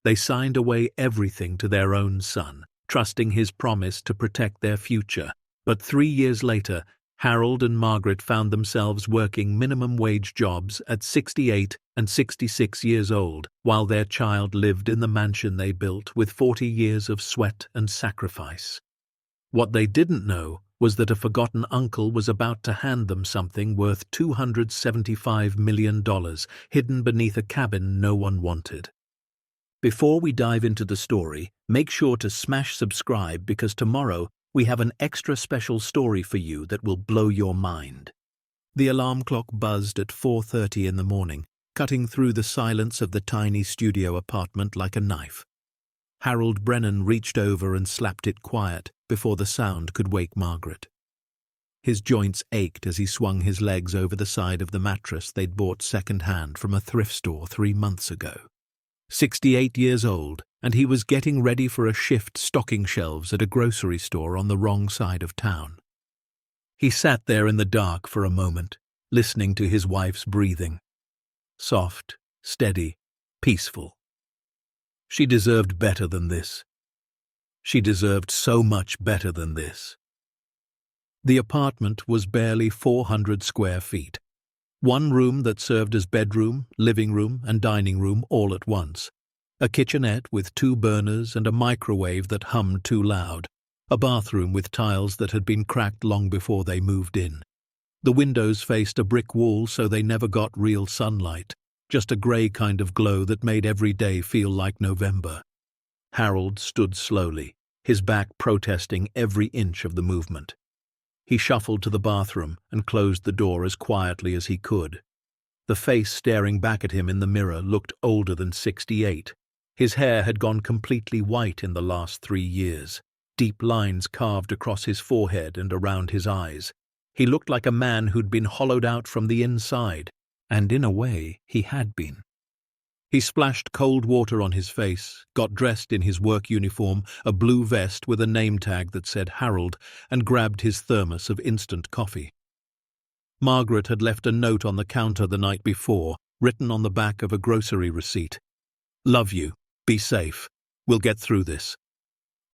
They signed away everything to their own son, trusting his promise to protect their future. But 3 years later, Harold and Margaret found themselves working minimum-wage jobs at 68 and 66 years old, while their child lived in the mansion they built with 40 years of sweat and sacrifice. What they didn't know was that a forgotten uncle was about to hand them something worth $275 million, hidden beneath a cabin no one wanted. Before we dive into the story, make sure to smash subscribe because tomorrow we have an extra special story for you that will blow your mind. The alarm clock buzzed at 4:30 in the morning, cutting through the silence of the tiny studio apartment like a knife. Harold Brennan reached over and slapped it quiet before the sound could wake Margaret. His joints ached as he swung his legs over the side of the mattress they'd bought second-hand from a thrift store 3 months ago. 68 years old, and he was getting ready for a shift stocking shelves at a grocery store on the wrong side of town. He sat there in the dark for a moment, listening to his wife's breathing. Soft, steady, peaceful. She deserved better than this. She deserved so much better than this. The apartment was barely 400 square feet. One room that served as bedroom, living room, and dining room all at once. A kitchenette with 2 burners and a microwave that hummed too loud. A bathroom with tiles that had been cracked long before they moved in. The windows faced a brick wall so they never got real sunlight, just a grey kind of glow that made every day feel like November. Harold stood slowly, his back protesting every inch of the movement. He shuffled to the bathroom and closed the door as quietly as he could. The face staring back at him in the mirror looked older than 68. His hair had gone completely white in the last 3 years, deep lines carved across his forehead and around his eyes. He looked like a man who'd been hollowed out from the inside, and in a way he had been. He splashed cold water on his face, got dressed in his work uniform, a blue vest with a name tag that said Harold, and grabbed his thermos of instant coffee. Margaret had left a note on the counter the night before, written on the back of a grocery receipt. "Love you. Be safe. We'll get through this."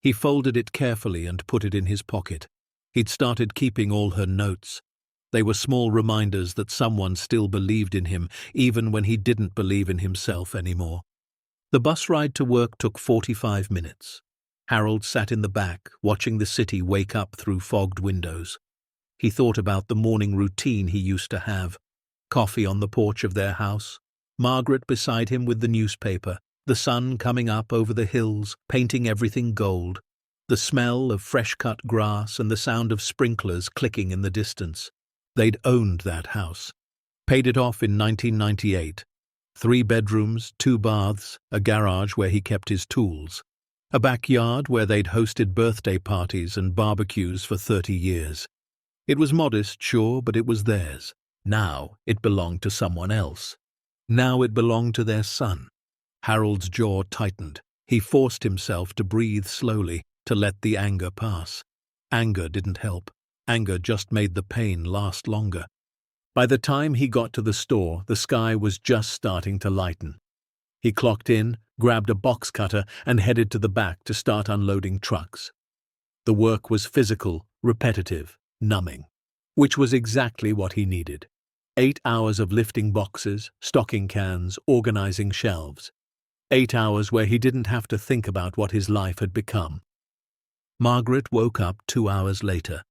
He folded it carefully and put it in his pocket. He'd started keeping all her notes. They were small reminders that someone still believed in him, even when he didn't believe in himself anymore. The bus ride to work took 45 minutes. Harold sat in the back, watching the city wake up through fogged windows. He thought about the morning routine he used to have. Coffee on the porch of their house, Margaret beside him with the newspaper, the sun coming up over the hills, painting everything gold, the smell of fresh-cut grass and the sound of sprinklers clicking in the distance. They'd owned that house. Paid it off in 1998. 3 bedrooms, 2 baths, a garage where he kept his tools. A backyard where they'd hosted birthday parties and barbecues for 30 years. It was modest, sure, but it was theirs. Now it belonged to someone else. Now it belonged to their son. Harold's jaw tightened. He forced himself to breathe slowly, to let the anger pass. Anger didn't help. Anger just made the pain last longer. By the time he got to the store, the sky was just starting to lighten. He clocked in, grabbed a box cutter, and headed to the back to start unloading trucks. The work was physical, repetitive, numbing, which was exactly what he needed. 8 hours of lifting boxes, stocking cans, organizing shelves. 8 hours where he didn't have to think about what his life had become. Margaret woke up 2 hours later.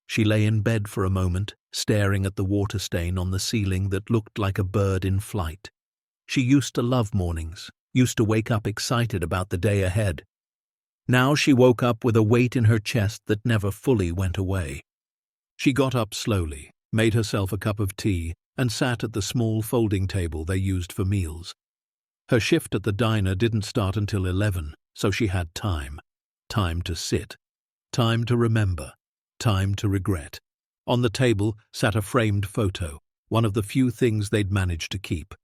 She lay in bed for a moment, staring at the water stain on the ceiling that looked like a bird in flight. She used to love mornings, used to wake up excited about the day ahead. Now she woke up with a weight in her chest that never fully went away. She got up slowly, made herself a cup of tea, and sat at the small folding table they used for meals. Her shift at the diner didn't start until 11, so she had time. Time to sit. Time to remember. Time to regret. On the table sat a framed photo, one of the few things they'd managed to keep.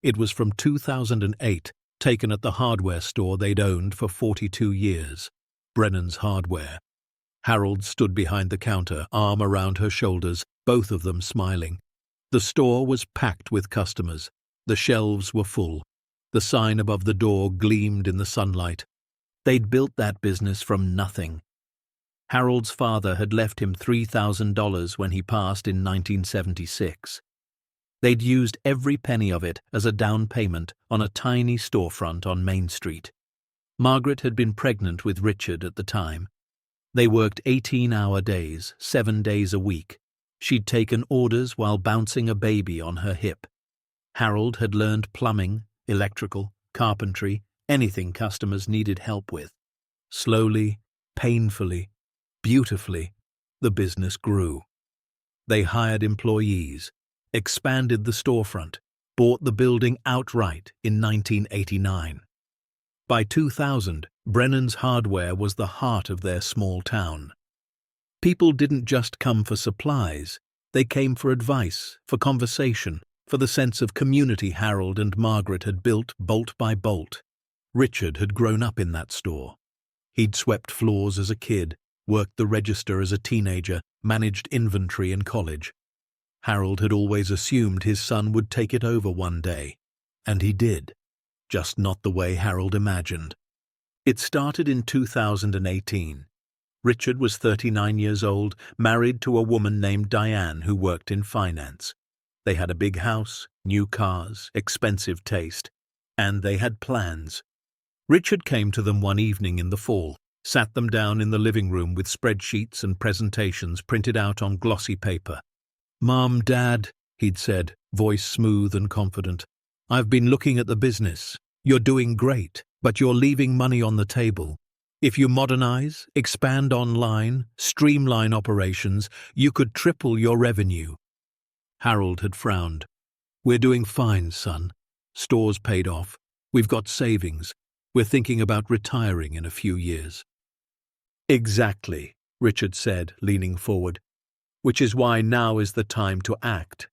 It was from 2008, taken at the hardware store they'd owned for 42 years, Brennan's Hardware. Harold stood behind the counter, arm around her shoulders, both of them smiling. The store was packed with customers. The shelves were full. The sign above the door gleamed in the sunlight. They'd built that business from nothing. Harold's father had left him $3,000 when he passed in 1976. They'd used every penny of it as a down payment on a tiny storefront on Main Street. Margaret had been pregnant with Richard at the time. They worked 18-hour days, 7 days a week. She'd taken orders while bouncing a baby on her hip. Harold had learned plumbing, electrical, carpentry, anything customers needed help with. Slowly, painfully, beautifully, the business grew. They hired employees, expanded the storefront, bought the building outright in 1989. By 2000, Brennan's Hardware was the heart of their small town. People didn't just come for supplies, they came for advice, for conversation, for the sense of community Harold and Margaret had built bolt by bolt. Richard had grown up in that store. He'd swept floors as a kid, worked the register as a teenager, managed inventory in college. Harold had always assumed his son would take it over one day, and he did, just not the way Harold imagined. It started in 2018. Richard was 39 years old, married to a woman named Diane who worked in finance. They had a big house, new cars, expensive taste, and they had plans. Richard came to them one evening in the fall, sat them down in the living room with spreadsheets and presentations printed out on glossy paper. "Mom, Dad," he'd said, voice smooth and confident, "I've been looking at the business. You're doing great, but you're leaving money on the table. If you modernize, expand online, streamline operations, you could triple your revenue." Harold had frowned. "We're doing fine, son. Store's paid off. We've got savings. We're thinking about retiring in a few years." "Exactly," Richard said, leaning forward. "Which is why now is the time to act.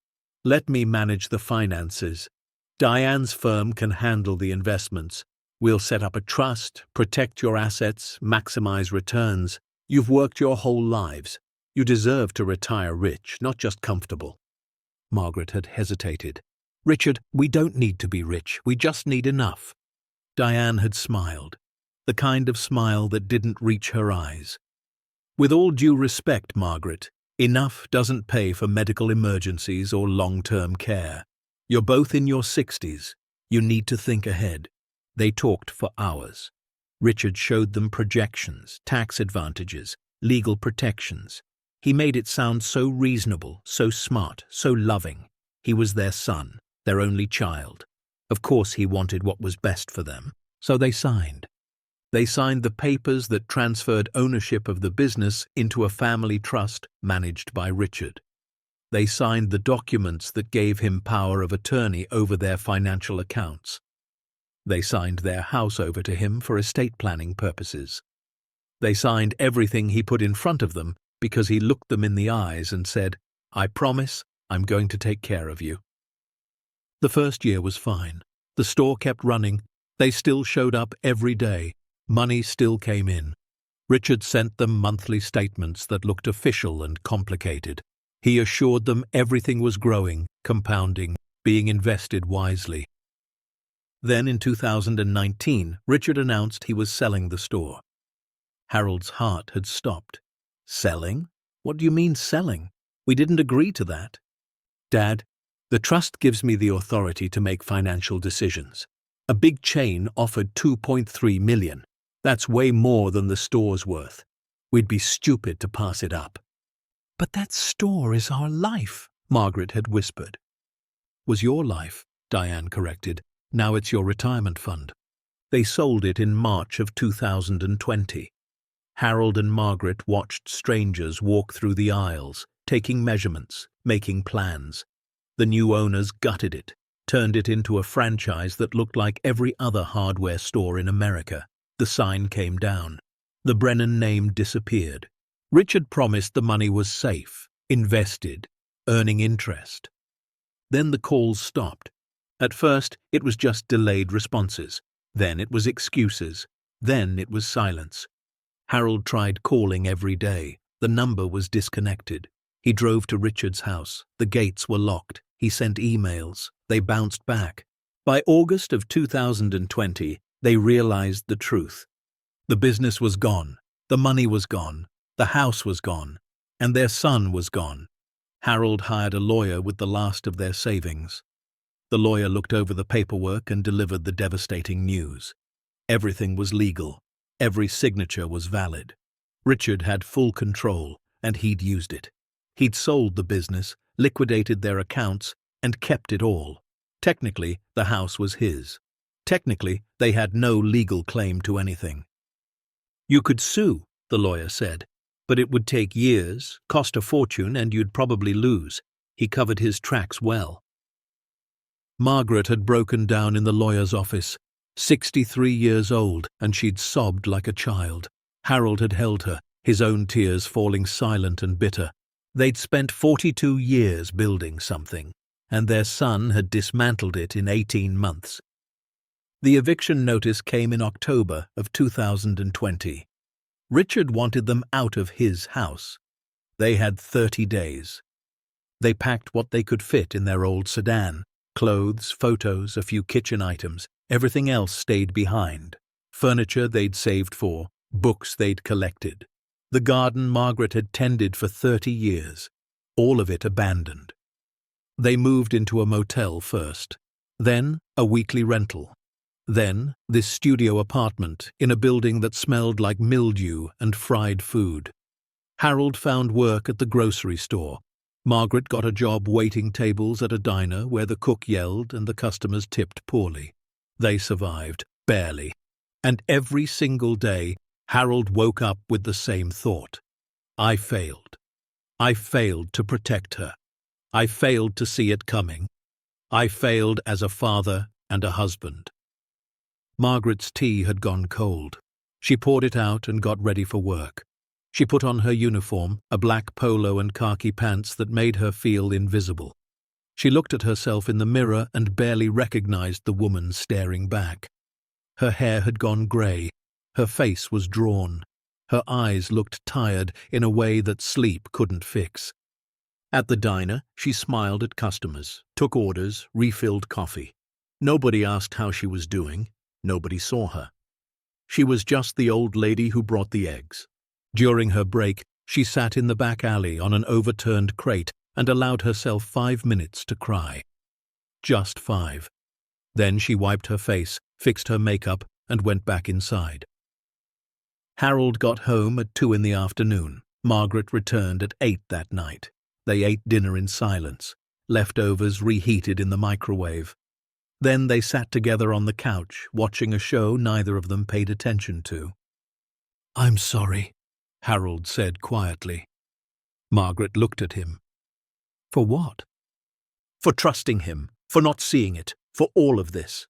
Let me manage the finances. Diane's firm can handle the investments. We'll set up a trust, protect your assets, maximize returns. You've worked your whole lives. You deserve to retire rich, not just comfortable." Margaret had hesitated. "Richard, we don't need to be rich. We just need enough." Diane had smiled, the kind of smile that didn't reach her eyes. "With all due respect, Margaret, enough doesn't pay for medical emergencies or long-term care. You're both in your 60s. You need to think ahead." They talked for hours. Richard showed them projections, tax advantages, legal protections. He made it sound so reasonable, so smart, so loving. He was their son, their only child. Of course he wanted what was best for them, so they signed. They signed the papers that transferred ownership of the business into a family trust managed by Richard. They signed the documents that gave him power of attorney over their financial accounts. They signed their house over to him for estate planning purposes. They signed everything he put in front of them because he looked them in the eyes and said, "I promise I'm going to take care of you." The first year was fine. The store kept running. They still showed up every day. Money still came in. Richard sent them monthly statements that looked official and complicated. He assured them everything was growing, compounding, being invested wisely. Then in 2019, Richard announced he was selling the store. Harold's heart had stopped. "Selling? What do you mean selling? We didn't agree to that." "Dad, the trust gives me the authority to make financial decisions. A big chain offered $2.3 million. That's way more than the store's worth. We'd be stupid to pass it up." "But that store is our life," Margaret had whispered. "Was your life," Diane corrected. "Now it's your retirement fund." They sold it in March of 2020. Harold and Margaret watched strangers walk through the aisles, taking measurements, making plans. The new owners gutted it, turned it into a franchise that looked like every other hardware store in America. The sign came down. The Brennan name disappeared. Richard promised the money was safe, invested, earning interest. Then the calls stopped. At first, it was just delayed responses. Then it was excuses. Then it was silence. Harold tried calling every day. The number was disconnected. He drove to Richard's house. The gates were locked. He sent emails. They bounced back. By August of 2020, they realized the truth. The business was gone, the money was gone, the house was gone, and their son was gone. Harold hired a lawyer with the last of their savings. The lawyer looked over the paperwork and delivered the devastating news. Everything was legal. Every signature was valid. Richard had full control, and he'd used it. He'd sold the business, liquidated their accounts, and kept it all. Technically, the house was his. Technically, they had no legal claim to anything. "You could sue," the lawyer said, "but it would take years, cost a fortune, and you'd probably lose." He covered his tracks well. Margaret had broken down in the lawyer's office, 63 years old, and she'd sobbed like a child. Harold had held her, his own tears falling silent and bitter. They'd spent 42 years building something, and their son had dismantled it in 18 months. The eviction notice came in October of 2020. Richard wanted them out of his house. They had 30 days. They packed what they could fit in their old sedan. Clothes, photos, a few kitchen items. Everything else stayed behind. Furniture they'd saved for, books they'd collected. The garden Margaret had tended for 30 years. All of it abandoned. They moved into a motel first. Then a weekly rental. Then this studio apartment in a building that smelled like mildew and fried food. Harold found work at the grocery store. Margaret got a job waiting tables at a diner where the cook yelled and the customers tipped poorly. They survived, barely. And every single day, Harold woke up with the same thought. I failed. I failed to protect her. I failed to see it coming. I failed as a father and a husband. Margaret's tea had gone cold. She poured it out and got ready for work. She put on her uniform, a black polo and khaki pants that made her feel invisible. She looked at herself in the mirror and barely recognized the woman staring back. Her hair had gone grey. Her face was drawn. Her eyes looked tired in a way that sleep couldn't fix. At the diner, she smiled at customers, took orders, refilled coffee. Nobody asked how she was doing. Nobody saw her. She was just the old lady who brought the eggs. During her break, she sat in the back alley on an overturned crate and allowed herself 5 minutes to cry. Just 5. Then she wiped her face, fixed her makeup, and went back inside. Harold got home at 2 in the afternoon. Margaret returned at 8 that night. They ate dinner in silence, leftovers reheated in the microwave. Then they sat together on the couch, watching a show neither of them paid attention to. "I'm sorry," Harold said quietly. Margaret looked at him. For what? For trusting him, for not seeing it, for all of this.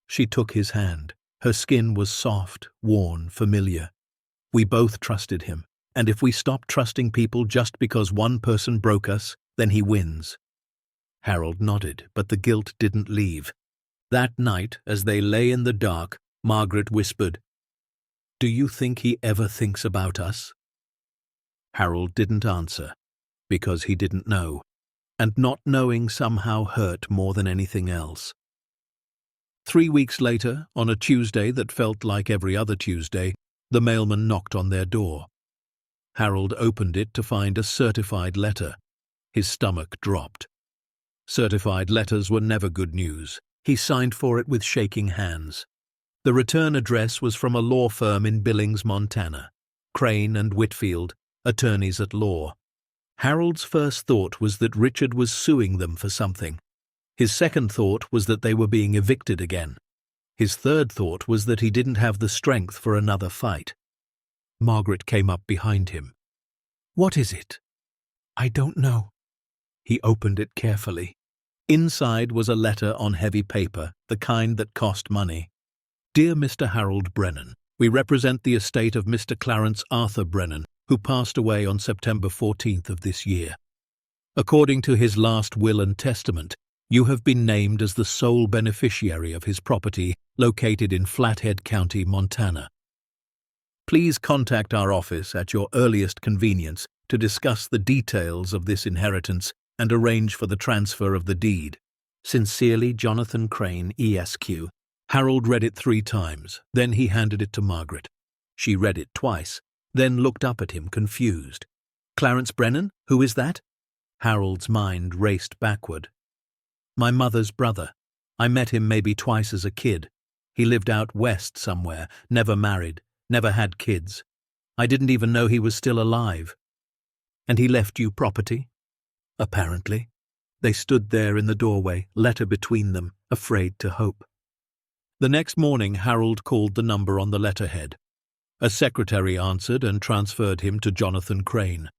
She took his hand. Her skin was soft, worn, familiar. We both trusted him, and if we stop trusting people just because one person broke us, then he wins. Harold nodded, but the guilt didn't leave. That night, as they lay in the dark, Margaret whispered, "Do you think he ever thinks about us?" Harold didn't answer, because he didn't know, and not knowing somehow hurt more than anything else. 3 weeks later, on a Tuesday that felt like every other Tuesday, the mailman knocked on their door. Harold opened it to find a certified letter. His stomach dropped. Certified letters were never good news. He signed for it with shaking hands. The return address was from a law firm in Billings, Montana. Crane and Whitfield, attorneys at law. Harold's first thought was that Richard was suing them for something. His second thought was that they were being evicted again. His third thought was that he didn't have the strength for another fight. Margaret came up behind him. "What is it?" "I don't know." He opened it carefully. Inside was a letter on heavy paper, the kind that cost money. "Dear Mr. Harold Brennan, we represent the estate of Mr. Clarence Arthur Brennan, who passed away on September 14th of this year. According to his last will and testament, you have been named as the sole beneficiary of his property located in Flathead County, Montana. Please contact our office at your earliest convenience to discuss the details of this inheritance and arrange for the transfer of the deed. Sincerely, Jonathan Crane, ESQ. Harold read it 3 times, then he handed it to Margaret. She read it twice, then looked up at him, confused. Clarence Brennan? Who is that? Harold's mind raced backward. My mother's brother. I met him maybe twice as a kid. He lived out west somewhere, never married, never had kids. I didn't even know he was still alive. And he left you property? Apparently. They stood there in the doorway, letter between them, afraid to hope. The next morning Harold called the number on the letterhead. A secretary answered and transferred him to Jonathan Crane.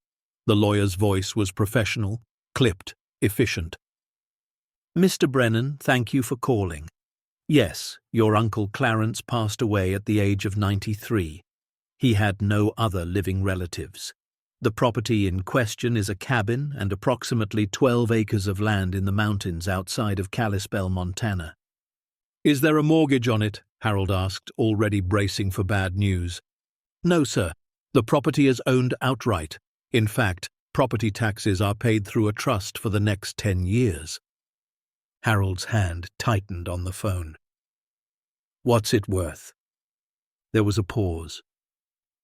The lawyer's voice was professional, clipped, efficient. Mr. Brennan, thank you for calling. Yes, your Uncle Clarence passed away at the age of 93. He had no other living relatives. The property in question is a cabin and approximately 12 acres of land in the mountains outside of Kalispell, Montana. Is there a mortgage on it? Harold asked, already bracing for bad news. No, sir. The property is owned outright. In fact, property taxes are paid through a trust for the next 10 years. Harold's hand tightened on the phone. What's it worth? There was a pause.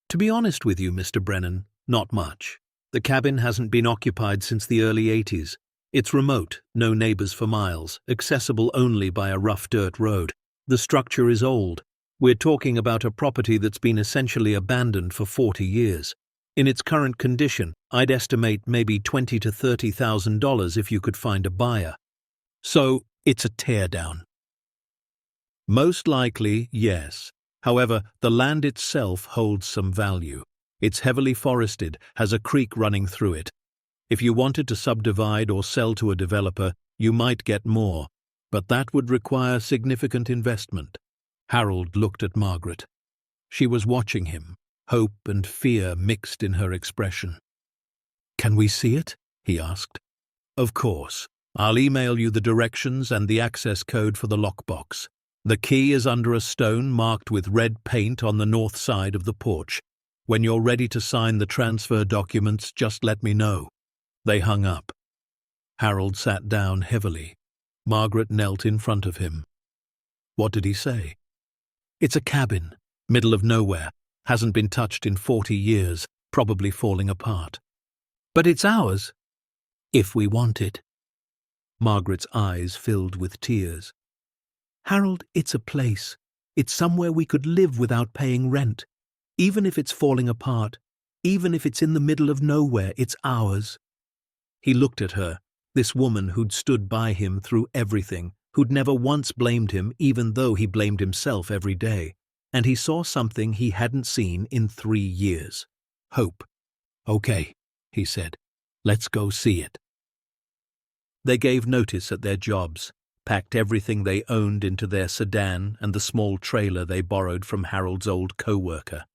To be honest with you, Mr. Brennan, not much. The cabin hasn't been occupied since the early 80s. It's remote, no neighbors for miles, accessible only by a rough dirt road. The structure is old. We're talking about a property that's been essentially abandoned for 40 years. In its current condition, I'd estimate maybe $20,000 to $30,000 if you could find a buyer. So, it's a teardown. Most likely, yes. However, the land itself holds some value. It's heavily forested, has a creek running through it. If you wanted to subdivide or sell to a developer, you might get more, but that would require significant investment. Harold looked at Margaret. She was watching him, hope and fear mixed in her expression. Can we see it? He asked. Of course. I'll email you the directions and the access code for the lockbox. The key is under a stone marked with red paint on the north side of the porch. When you're ready to sign the transfer documents, just let me know. They hung up. Harold sat down heavily. Margaret knelt in front of him. What did he say? It's a cabin, middle of nowhere, hasn't been touched in 40 years, probably falling apart. But it's ours, if we want it. Margaret's eyes filled with tears. Harold, it's a place. It's somewhere we could live without paying rent. Even if it's falling apart, even if it's in the middle of nowhere, it's ours. He looked at her, this woman who'd stood by him through everything, who'd never once blamed him even though he blamed himself every day, and he saw something he hadn't seen in 3 years. Hope. Okay, he said. Let's go see it. They gave notice at their jobs, packed everything they owned into their sedan and the small trailer they borrowed from Harold's old co-worker.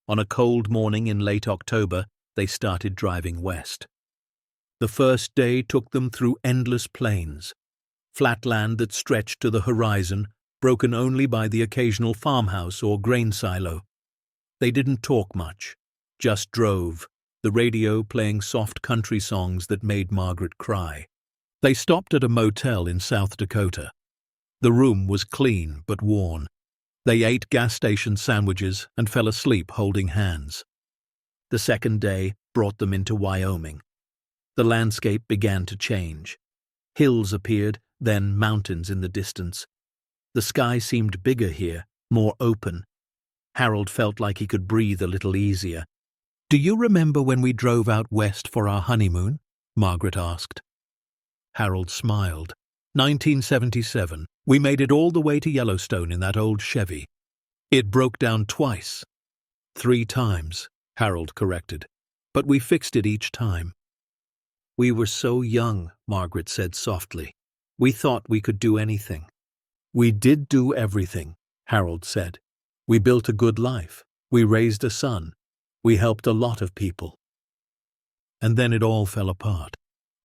On a cold morning in late October, they started driving west. The first day took them through endless plains, flat land that stretched to the horizon, broken only by the occasional farmhouse or grain silo. They didn't talk much, just drove, the radio playing soft country songs that made Margaret cry. They stopped at a motel in South Dakota. The room was clean but worn. They ate gas station sandwiches and fell asleep holding hands. The second day brought them into Wyoming. The landscape began to change. Hills appeared, then mountains in the distance. The sky seemed bigger here, more open. Harold felt like he could breathe a little easier. Do you remember when we drove out west for our honeymoon? Margaret asked. Harold smiled. 1977. We made it all the way to Yellowstone in that old Chevy. It broke down twice. 3 times, Harold corrected. But we fixed it each time. We were so young, Margaret said softly. We thought we could do anything. We did do everything, Harold said. We built a good life. We raised a son. We helped a lot of people. And then it all fell apart.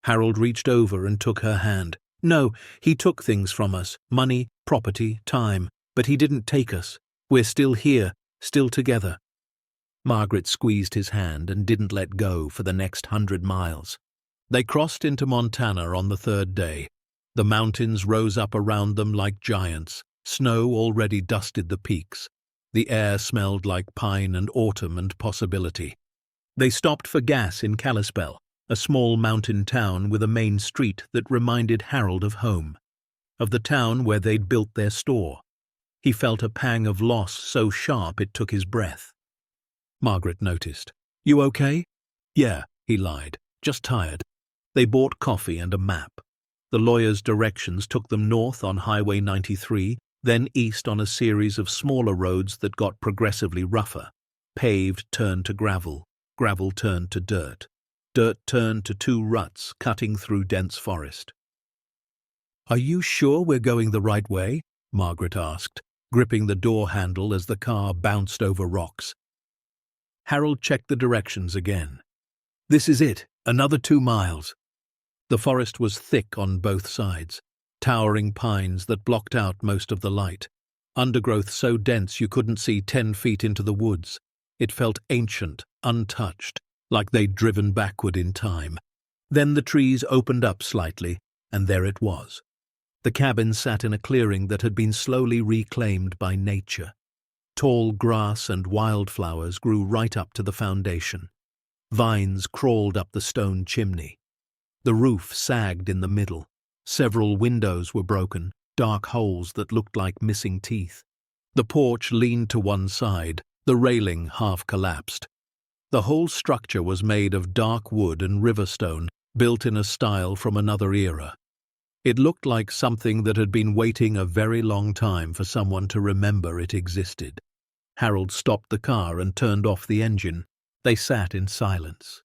Harold reached over and took her hand. No, he took things from us, money, property, time, but he didn't take us. We're still here, still together. Margaret squeezed his hand and didn't let go for the next 100 miles. They crossed into Montana on the 3rd day. The mountains rose up around them like giants. Snow already dusted the peaks. The air smelled like pine and autumn and possibility. They stopped for gas in Kalispell, a small mountain town with a main street that reminded Harold of home, of the town where they'd built their store. He felt a pang of loss so sharp it took his breath. Margaret noticed. "You okay?" "Yeah," he lied. "Just tired." They bought coffee and a map. The lawyer's directions took them north on Highway 93, then east on a series of smaller roads that got progressively rougher. Paved turned to gravel, gravel turned to dirt. Dirt turned to two ruts cutting through dense forest. "Are you sure we're going the right way?" Margaret asked, gripping the door handle as the car bounced over rocks. Harold checked the directions again. "This is it, another 2 miles." The forest was thick on both sides, towering pines that blocked out most of the light, undergrowth so dense you couldn't see 10 feet into the woods. It felt ancient, untouched, like they'd driven backward in time. Then the trees opened up slightly, and there it was. The cabin sat in a clearing that had been slowly reclaimed by nature. Tall grass and wildflowers grew right up to the foundation. Vines crawled up the stone chimney. The roof sagged in the middle. Several windows were broken, dark holes that looked like missing teeth. The porch leaned to one side, the railing half collapsed. The whole structure was made of dark wood and river stone, built in a style from another era. It looked like something that had been waiting a very long time for someone to remember it existed. Harold stopped the car and turned off the engine. They sat in silence.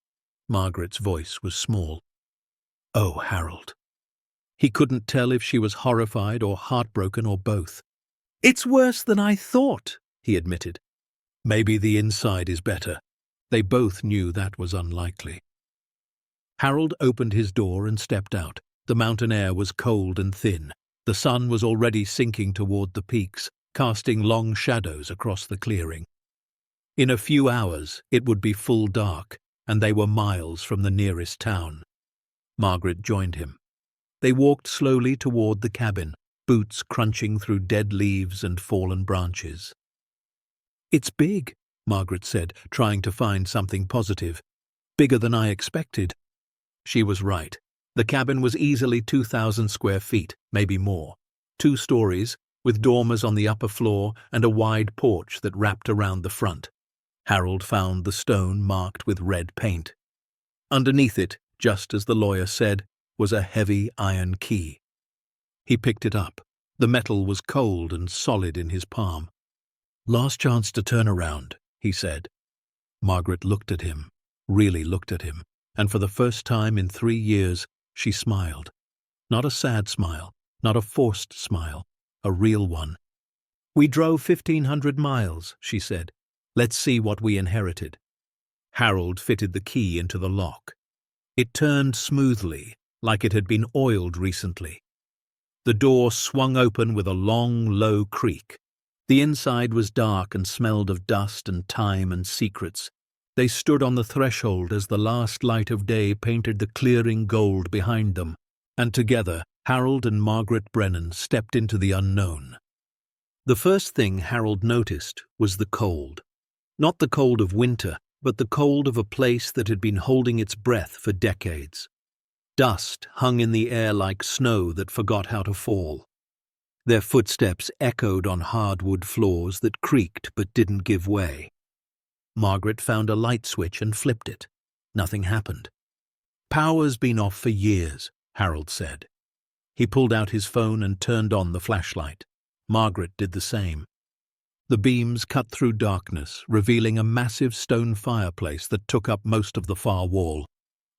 Margaret's voice was small. "Oh, Harold." He couldn't tell if she was horrified or heartbroken or both. "It's worse than I thought," he admitted. "Maybe the inside is better." They both knew that was unlikely. Harold opened his door and stepped out. The mountain air was cold and thin. The sun was already sinking toward the peaks, casting long shadows across the clearing. In a few hours, it would be full dark, and they were miles from the nearest town. Margaret joined him. They walked slowly toward the cabin, boots crunching through dead leaves and fallen branches. "It's big," Margaret said, trying to find something positive. "Bigger than I expected." She was right. The cabin was easily 2,000 square feet, maybe more. 2 stories, with dormers on the upper floor and a wide porch that wrapped around the front. Harold found the stone marked with red paint. Underneath it, just as the lawyer said, was a heavy iron key. He picked it up. The metal was cold and solid in his palm. "Last chance to turn around," he said. Margaret looked at him, really looked at him, and for the first time in 3 years, she smiled. Not a sad smile, not a forced smile, a real one. "We drove 1,500 miles, she said. "Let's see what we inherited." Harold fitted the key into the lock. It turned smoothly, like it had been oiled recently. The door swung open with a long, low creak. The inside was dark and smelled of dust and time and secrets. They stood on the threshold as the last light of day painted the clearing gold behind them, and together Harold and Margaret Brennan stepped into the unknown. The first thing Harold noticed was the cold. Not the cold of winter, but the cold of a place that had been holding its breath for decades. Dust hung in the air like snow that forgot how to fall. Their footsteps echoed on hardwood floors that creaked but didn't give way. Margaret found a light switch and flipped it. Nothing happened. "Power's been off for years," Harold said. He pulled out his phone and turned on the flashlight. Margaret did the same. The beams cut through darkness, revealing a massive stone fireplace that took up most of the far wall.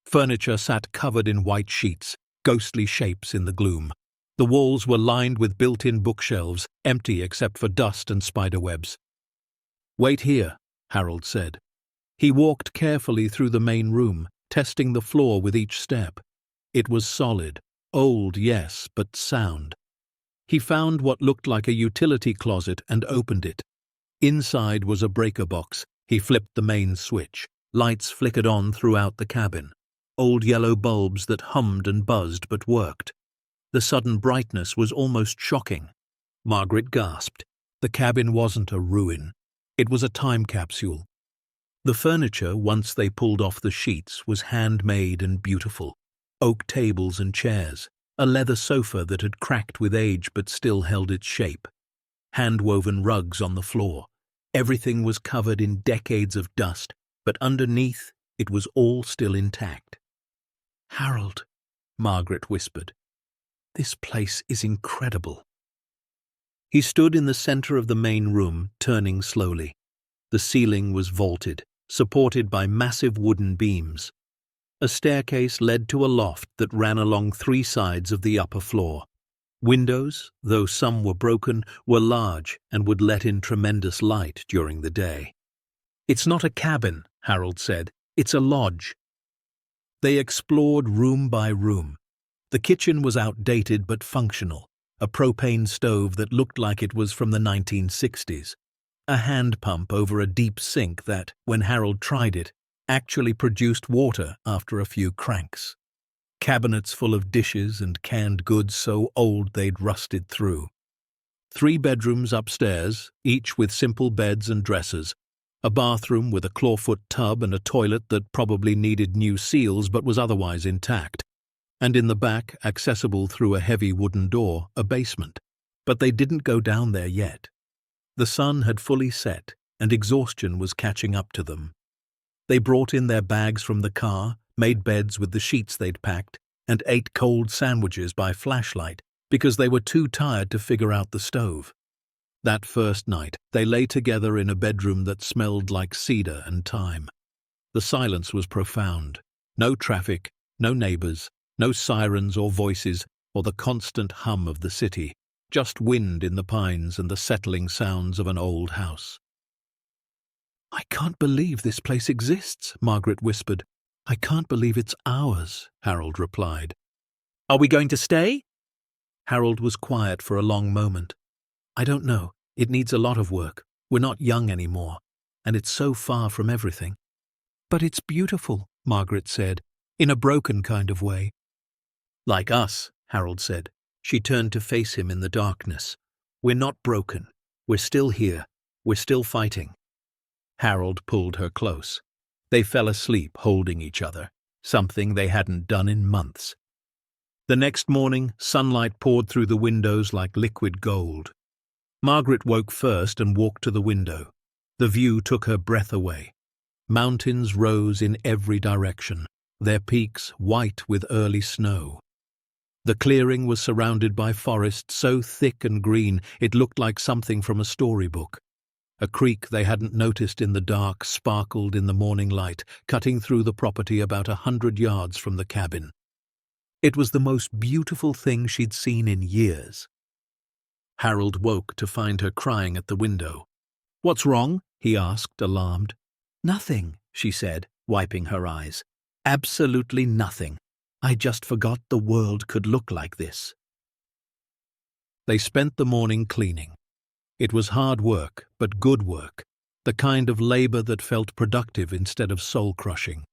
Furniture sat covered in white sheets, ghostly shapes in the gloom. The walls were lined with built-in bookshelves, empty except for dust and spiderwebs. "Wait here," Harold said. He walked carefully through the main room, testing the floor with each step. It was solid, old, yes, but sound. He found what looked like a utility closet and opened it. Inside was a breaker box. He flipped the main switch. Lights flickered on throughout the cabin. Old yellow bulbs that hummed and buzzed but worked. The sudden brightness was almost shocking. Margaret gasped. The cabin wasn't a ruin. It was a time capsule. The furniture, once they pulled off the sheets, was handmade and beautiful. Oak tables and chairs, a leather sofa that had cracked with age but still held its shape, hand-woven rugs on the floor. Everything was covered in decades of dust, but underneath it was all still intact. "Harold," Margaret whispered, "this place is incredible." He stood in the center of the main room, turning slowly. The ceiling was vaulted, supported by massive wooden beams. A staircase led to a loft that ran along 3 sides of the upper floor. Windows, though some were broken, were large and would let in tremendous light during the day. "It's not a cabin," Harold said. "It's a lodge." They explored room by room. The kitchen was outdated but functional, a propane stove that looked like it was from the 1960s, a hand pump over a deep sink that, when Harold tried it, actually produced water after a few cranks. Cabinets full of dishes and canned goods so old they'd rusted through. 3 bedrooms upstairs, each with simple beds and dressers, a bathroom with a clawfoot tub and a toilet that probably needed new seals but was otherwise intact, and in the back, accessible through a heavy wooden door, a basement. But they didn't go down there yet. The sun had fully set, and exhaustion was catching up to them. They brought in their bags from the car, made beds with the sheets they'd packed, and ate cold sandwiches by flashlight because they were too tired to figure out the stove. That first night, they lay together in a bedroom that smelled like cedar and thyme. The silence was profound. No traffic, no neighbors, no sirens or voices, or the constant hum of the city, just wind in the pines and the settling sounds of an old house. "I can't believe this place exists," Margaret whispered. "I can't believe it's ours," Harold replied. "Are we going to stay?" Harold was quiet for a long moment. "I don't know. It needs a lot of work. We're not young anymore, and it's so far from everything." "But it's beautiful," Margaret said, in a broken kind of way. "Like us," Harold said. She turned to face him in the darkness. "We're not broken. We're still here. We're still fighting." Harold pulled her close. They fell asleep holding each other, something they hadn't done in months. The next morning, sunlight poured through the windows like liquid gold. Margaret woke first and walked to the window. The view took her breath away. Mountains rose in every direction, their peaks white with early snow. The clearing was surrounded by forest so thick and green it looked like something from a storybook. A creek they hadn't noticed in the dark sparkled in the morning light, cutting through the property about 100 yards from the cabin. It was the most beautiful thing she'd seen in years. Harold woke to find her crying at the window. "What's wrong?" he asked, alarmed. "Nothing," she said, wiping her eyes. "Absolutely nothing. I just forgot the world could look like this." They spent the morning cleaning. It was hard work, but good work, the kind of labor that felt productive instead of soul-crushing.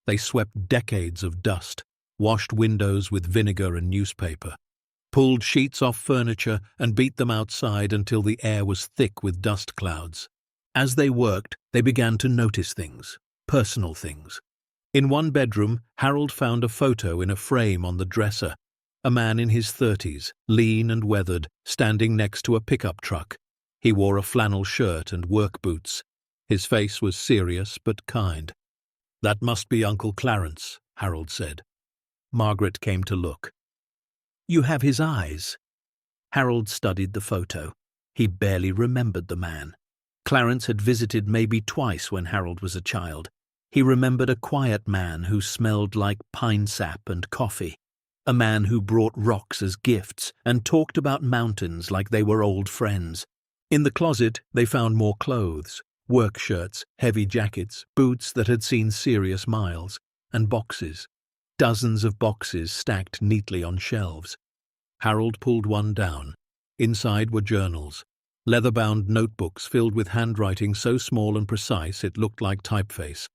They swept decades of dust, washed windows with vinegar and newspaper, pulled sheets off furniture and beat them outside until the air was thick with dust clouds. As they worked, they began to notice things, personal things. In one bedroom, Harold found a photo in a frame on the dresser. A man in his 30s, lean and weathered, standing next to a pickup truck. He wore a flannel shirt and work boots. His face was serious but kind. "That must be Uncle Clarence," Harold said. Margaret came to look. "You have his eyes." Harold studied the photo. He barely remembered the man. Clarence had visited maybe twice when Harold was a child. He remembered a quiet man who smelled like pine sap and coffee, a man who brought rocks as gifts and talked about mountains like they were old friends. In the closet, they found more clothes, work shirts, heavy jackets, boots that had seen serious miles, and boxes. Dozens of boxes stacked neatly on shelves. Harold pulled one down. Inside were journals, leather-bound notebooks filled with handwriting so small and precise it looked like typeface.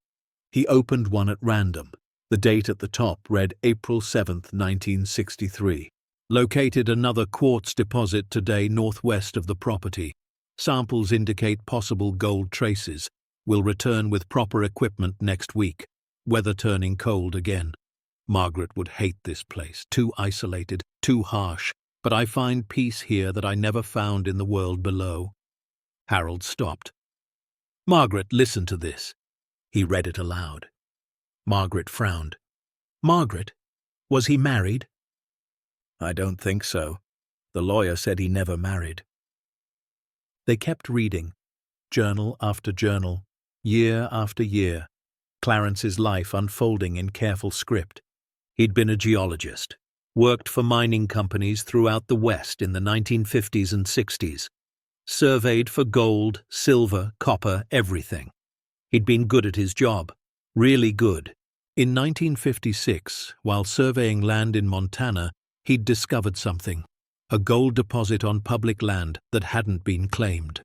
He opened one at random. The date at the top read April 7th, 1963. Located another quartz deposit today northwest of the property. Samples indicate possible gold traces. Will return with proper equipment next week. Weather turning cold again. Margaret would hate this place. Too isolated, too harsh. But I find peace here that I never found in the world below. Harold stopped. Margaret, listen to this. He read it aloud. Margaret frowned. Margaret? Was he married? I don't think so. The lawyer said he never married. They kept reading, journal after journal, year after year, Clarence's life unfolding in careful script. He'd been a geologist, worked for mining companies throughout the West in the 1950s and 60s, surveyed for gold, silver, copper, everything. He'd been good at his job, really good. In 1956, while surveying land in Montana, he'd discovered something, a gold deposit on public land that hadn't been claimed.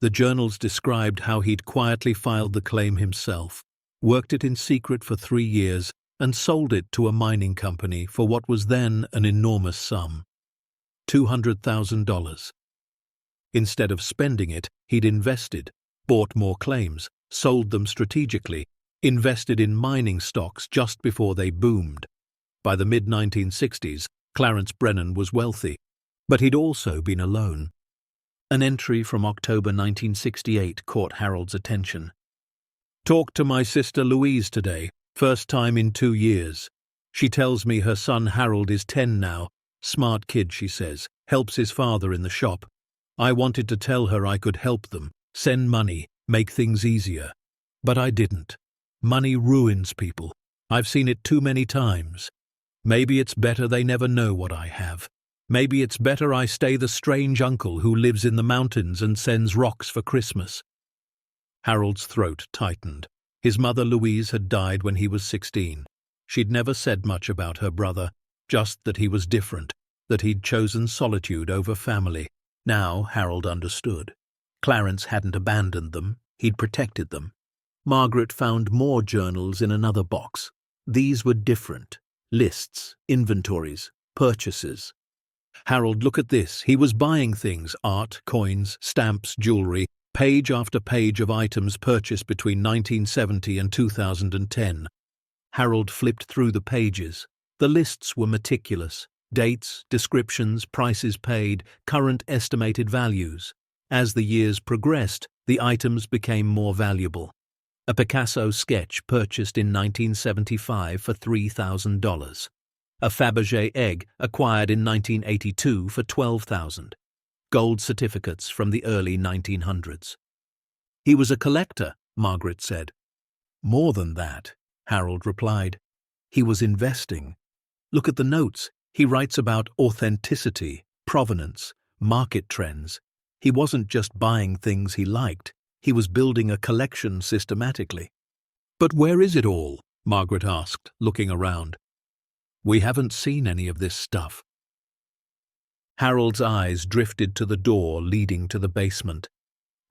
The journals described how he'd quietly filed the claim himself, worked it in secret for 3 years, and sold it to a mining company for what was then an enormous sum, $200,000. Instead of spending it, he'd invested, bought more claims, sold them strategically, invested in mining stocks just before they boomed. By the mid-1960s, Clarence Brennan was wealthy, but he'd also been alone. An entry from October 1968 caught Harold's attention. Talked to my sister Louise today, first time in 2 years. She tells me her son Harold is 10 now. Smart kid, she says, helps his father in the shop. I wanted to tell her I could help them, send money, make things easier. But I didn't. Money ruins people. I've seen it too many times. Maybe it's better they never know what I have. Maybe it's better I stay the strange uncle who lives in the mountains and sends rocks for Christmas. Harold's throat tightened. His mother Louise had died when he was 16. She'd never said much about her brother, just that he was different, that he'd chosen solitude over family. Now Harold understood. Clarence hadn't abandoned them, he'd protected them. Margaret found more journals in another box. These were different. Lists, inventories, purchases. Harold, look at this. He was buying things, art, coins, stamps, jewelry, page after page of items purchased between 1970 and 2010. Harold flipped through the pages. The lists were meticulous. Dates, descriptions, prices paid, current estimated values. As the years progressed, the items became more valuable. A Picasso sketch purchased in 1975 for $3,000. A Fabergé egg acquired in 1982 for $12,000. Gold certificates from the early 1900s. He was a collector, Margaret said. More than that, Harold replied. He was investing. Look at the notes. He writes about authenticity, provenance, market trends. He wasn't just buying things he liked. He was building a collection systematically. But where is it all? Margaret asked, looking around. We haven't seen any of this stuff. Harold's eyes drifted to the door leading to the basement.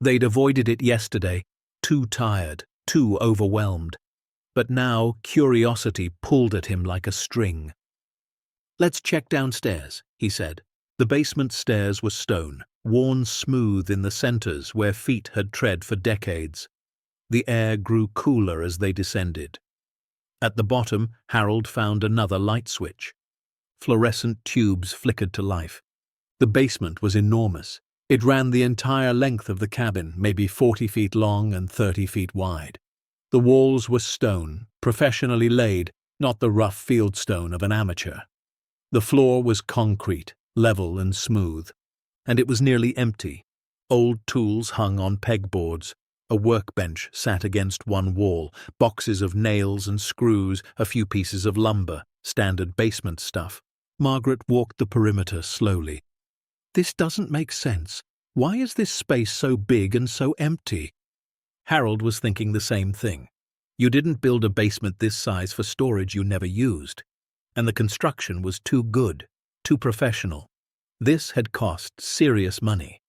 They'd avoided it yesterday, too tired, too overwhelmed. But now curiosity pulled at him like a string. Let's check downstairs, he said. The basement stairs were stone, worn smooth in the centers where feet had tread for decades. The air grew cooler as they descended. At the bottom, Harold found another light switch. Fluorescent tubes flickered to life. The basement was enormous. It ran the entire length of the cabin, maybe 40 feet long and 30 feet wide. The walls were stone, professionally laid, not the rough fieldstone of an amateur. The floor was concrete, level and smooth, and it was nearly empty. Old tools hung on pegboards. A workbench sat against one wall, boxes of nails and screws, a few pieces of lumber, standard basement stuff. Margaret walked the perimeter slowly. This doesn't make sense. Why is this space so big and so empty? Harold was thinking the same thing. You didn't build a basement this size for storage you never used. And the construction was too good, too professional. This had cost serious money.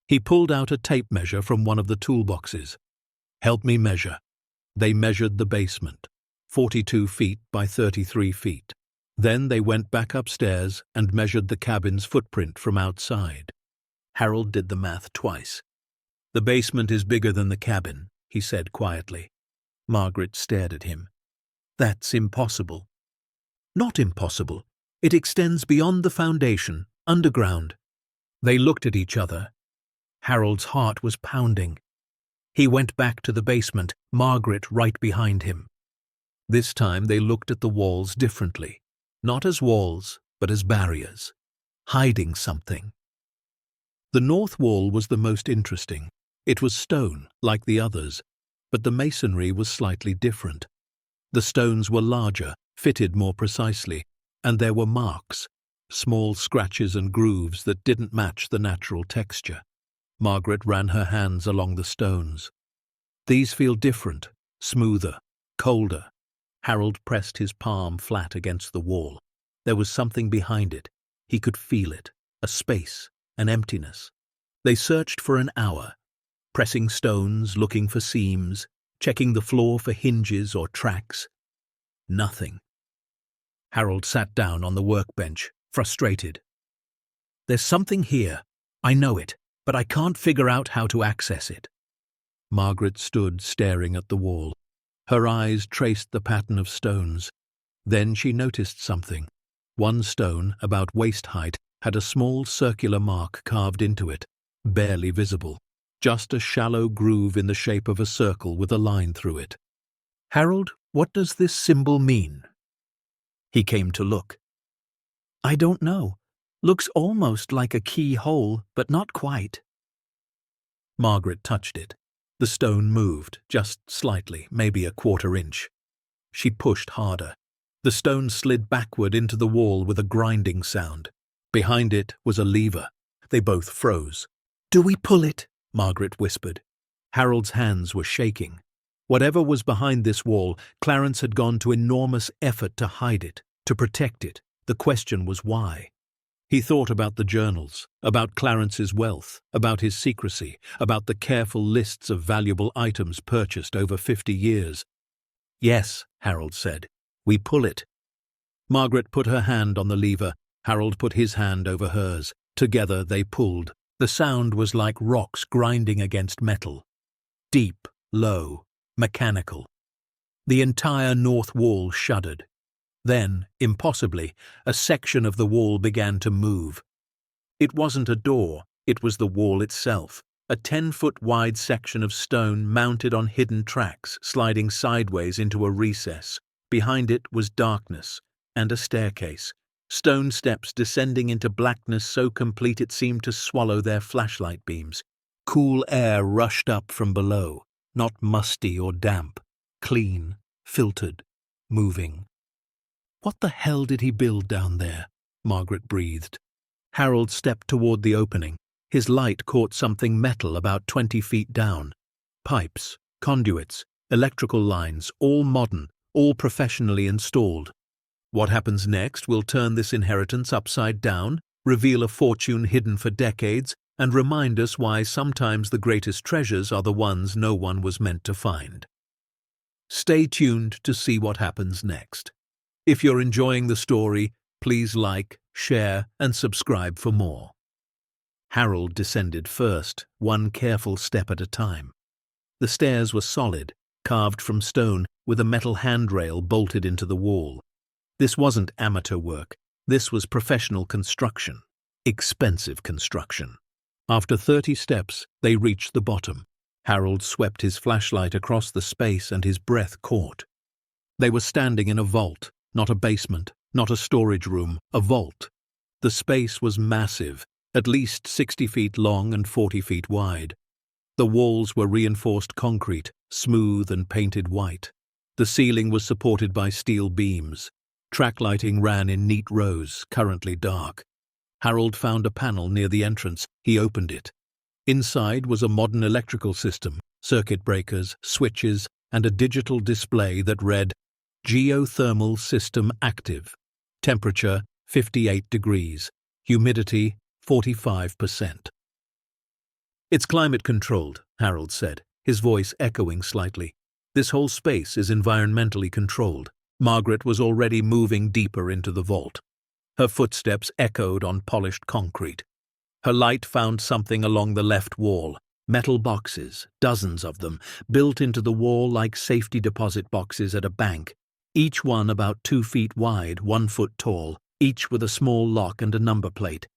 He pulled out a tape measure from one of the toolboxes. Help me measure. They measured the basement, 42 feet by 33 feet. Then they went back upstairs and measured the cabin's footprint from outside. Harold did the math twice. "The basement is bigger than the cabin," he said quietly. Margaret stared at him. "That's impossible." "Not impossible. It extends beyond the foundation, underground." They looked at each other. Harold's heart was pounding. He went back to the basement, Margaret right behind him. This time they looked at the walls differently. Not as walls, but as barriers, hiding something. The north wall was the most interesting. It was stone, like the others, but the masonry was slightly different. The stones were larger, fitted more precisely, and there were marks, small scratches and grooves that didn't match the natural texture. Margaret ran her hands along the stones. "These feel different, smoother, colder." Harold pressed his palm flat against the wall. There was something behind it. He could feel it, a space, an emptiness. They searched for an hour, pressing stones, looking for seams, checking the floor for hinges or tracks. Nothing. Harold sat down on the workbench, frustrated. "There's something here. I know it, but I can't figure out how to access it." Margaret stood staring at the wall. Her eyes traced the pattern of stones. Then she noticed something. One stone, about waist height, had a small circular mark carved into it, barely visible. Just a shallow groove in the shape of a circle with a line through it. "Harold, what does this symbol mean?" He came to look. "I don't know. Looks almost like a keyhole, but not quite." Margaret touched it. The stone moved, just slightly, maybe a quarter inch. She pushed harder. The stone slid backward into the wall with a grinding sound. Behind it was a lever. They both froze. "Do we pull it?" Margaret whispered. Harold's hands were shaking. Whatever was behind this wall, Clarence had gone to enormous effort to hide it, to protect it. The question was why. He thought about the journals, about Clarence's wealth, about his secrecy, about the careful lists of valuable items purchased over 50 years. "Yes," Harold said, "we pull it." Margaret put her hand on the lever. Harold put his hand over hers. Together they pulled. The sound was like rocks grinding against metal. Deep, low, mechanical. The entire north wall shuddered. Then, impossibly, a section of the wall began to move. It wasn't a door, it was the wall itself, a 10-foot-wide section of stone mounted on hidden tracks, sliding sideways into a recess. Behind it was darkness, and a staircase, stone steps descending into blackness so complete it seemed to swallow their flashlight beams. Cool air rushed up from below, not musty or damp, clean, filtered, moving. "What the hell did he build down there?" Margaret breathed. Harold stepped toward the opening. His light caught something metal about 20 feet down. Pipes, conduits, electrical lines, all modern, all professionally installed. What happens next will turn this inheritance upside down, reveal a fortune hidden for decades, and remind us why sometimes the greatest treasures are the ones no one was meant to find. Stay tuned to see what happens next. If you're enjoying the story, please like, share, and subscribe for more. Harold descended first, one careful step at a time. The stairs were solid, carved from stone, with a metal handrail bolted into the wall. This wasn't amateur work. This was professional construction. Expensive construction. After 30 steps, they reached the bottom. Harold swept his flashlight across the space and his breath caught. They were standing in a vault. Not a basement, not a storage room, a vault. The space was massive, at least 60 feet long and 40 feet wide. The walls were reinforced concrete, smooth and painted white. The ceiling was supported by steel beams. Track lighting ran in neat rows, currently dark. Harold found a panel near the entrance. He opened it. Inside was a modern electrical system, circuit breakers, switches, and a digital display that read, "Geothermal system active. Temperature 58 degrees. Humidity 45%. "It's climate-controlled," Harold said, his voice echoing slightly. "This whole space is environmentally controlled. Margaret was already moving deeper into the vault. Her footsteps echoed on polished concrete. Her light found something along the left wall. Metal boxes, dozens of them, built into the wall like safety deposit boxes at a bank. Each one about 2 feet wide, 1 foot tall, each with a small lock and a number plate.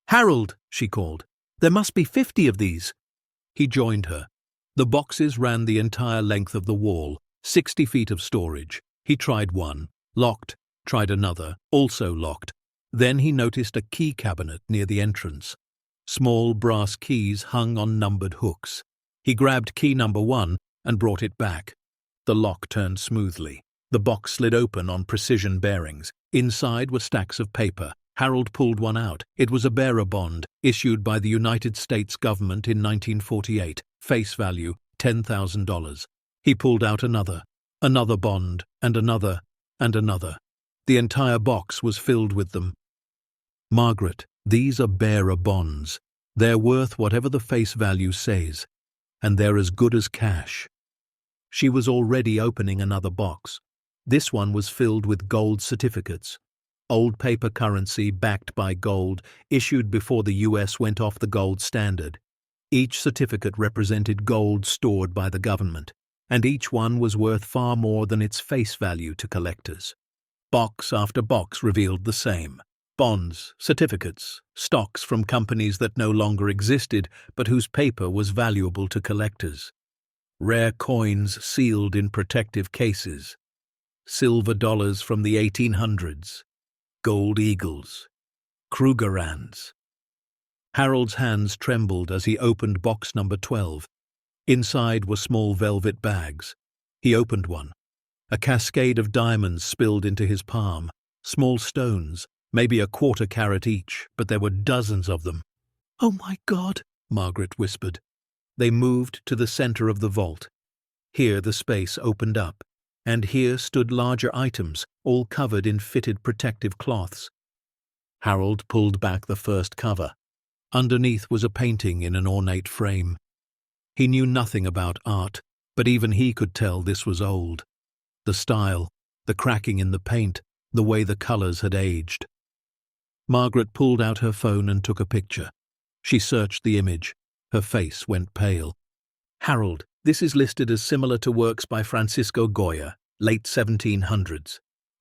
"Harold," she called. "There must be 50 of these." He joined her. The boxes ran the entire length of the wall, 60 feet of storage. He tried one, locked, tried another, also locked. Then he noticed a key cabinet near the entrance. Small brass keys hung on numbered hooks. He grabbed key number 1 and brought it back. The lock turned smoothly. The box slid open on precision bearings. Inside were stacks of paper. Harold pulled one out. It was a bearer bond, issued by the United States government in 1948. Face value, $10,000. He pulled out another bond, and another, and another. The entire box was filled with them. "Margaret, these are bearer bonds. They're worth whatever the face value says, and they're as good as cash." She was already opening another box. This one was filled with gold certificates. Old paper currency backed by gold, issued before the US went off the gold standard. Each certificate represented gold stored by the government, and each one was worth far more than its face value to collectors. Box after box revealed the same. Bonds, certificates, stocks from companies that no longer existed but whose paper was valuable to collectors. Rare coins sealed in protective cases. Silver dollars from the 1800s. Gold eagles. Krugerrands. Harold's hands trembled as he opened box number 12. Inside were small velvet bags. He opened one. A cascade of diamonds spilled into his palm. Small stones, maybe a 1/4 carat each, but there were dozens of them. "Oh my God," Margaret whispered. They moved to the center of the vault. Here the space opened up, and here stood larger items, all covered in fitted protective cloths. Harold pulled back the first cover. Underneath was a painting in an ornate frame. He knew nothing about art, but even he could tell this was old. The style, the cracking in the paint, the way the colors had aged. Margaret pulled out her phone and took a picture. She searched the image. Her face went pale. "Harold, this is listed as similar to works by Francisco Goya, late 1700s.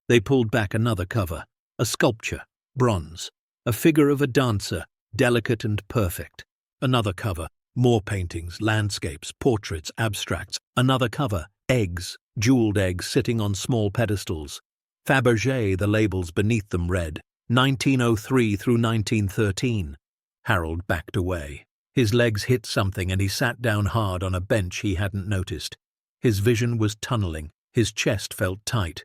They pulled back another cover. A sculpture, bronze. A figure of a dancer, delicate and perfect. Another cover, more paintings, landscapes, portraits, abstracts. Another cover, eggs, jeweled eggs sitting on small pedestals. Fabergé, the labels beneath them read, 1903 through 1913. Harold backed away. His legs hit something and he sat down hard on a bench he hadn't noticed. His vision was tunneling. His chest felt tight.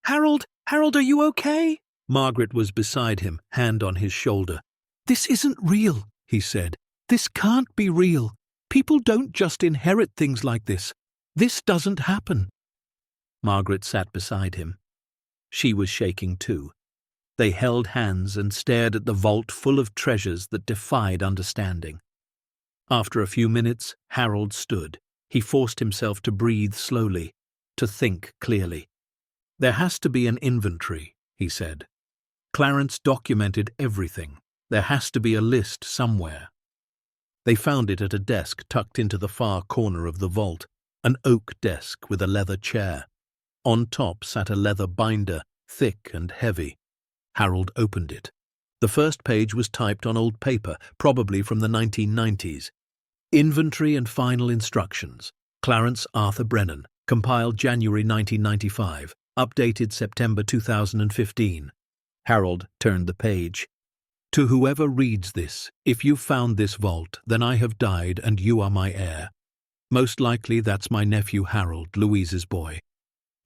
Harold, are you okay?" Margaret was beside him, hand on his shoulder. "This isn't real," he said. "This can't be real. People don't just inherit things like this. This doesn't happen." Margaret sat beside him. She was shaking too. They held hands and stared at the vault full of treasures that defied understanding. After a few minutes, Harold stood. He forced himself to breathe slowly, to think clearly. "There has to be an inventory," he said. "Clarence documented everything. There has to be a list somewhere." They found it at a desk tucked into the far corner of the vault, an oak desk with a leather chair. On top sat a leather binder, thick and heavy. Harold opened it. The first page was typed on old paper, probably from the 1990s. Inventory and Final Instructions. Clarence Arthur Brennan. Compiled January 1995. Updated September 2015. Harold turned the page. "To whoever reads this, if you found this vault, then I have died and you are my heir. Most likely that's my nephew Harold, Louise's boy.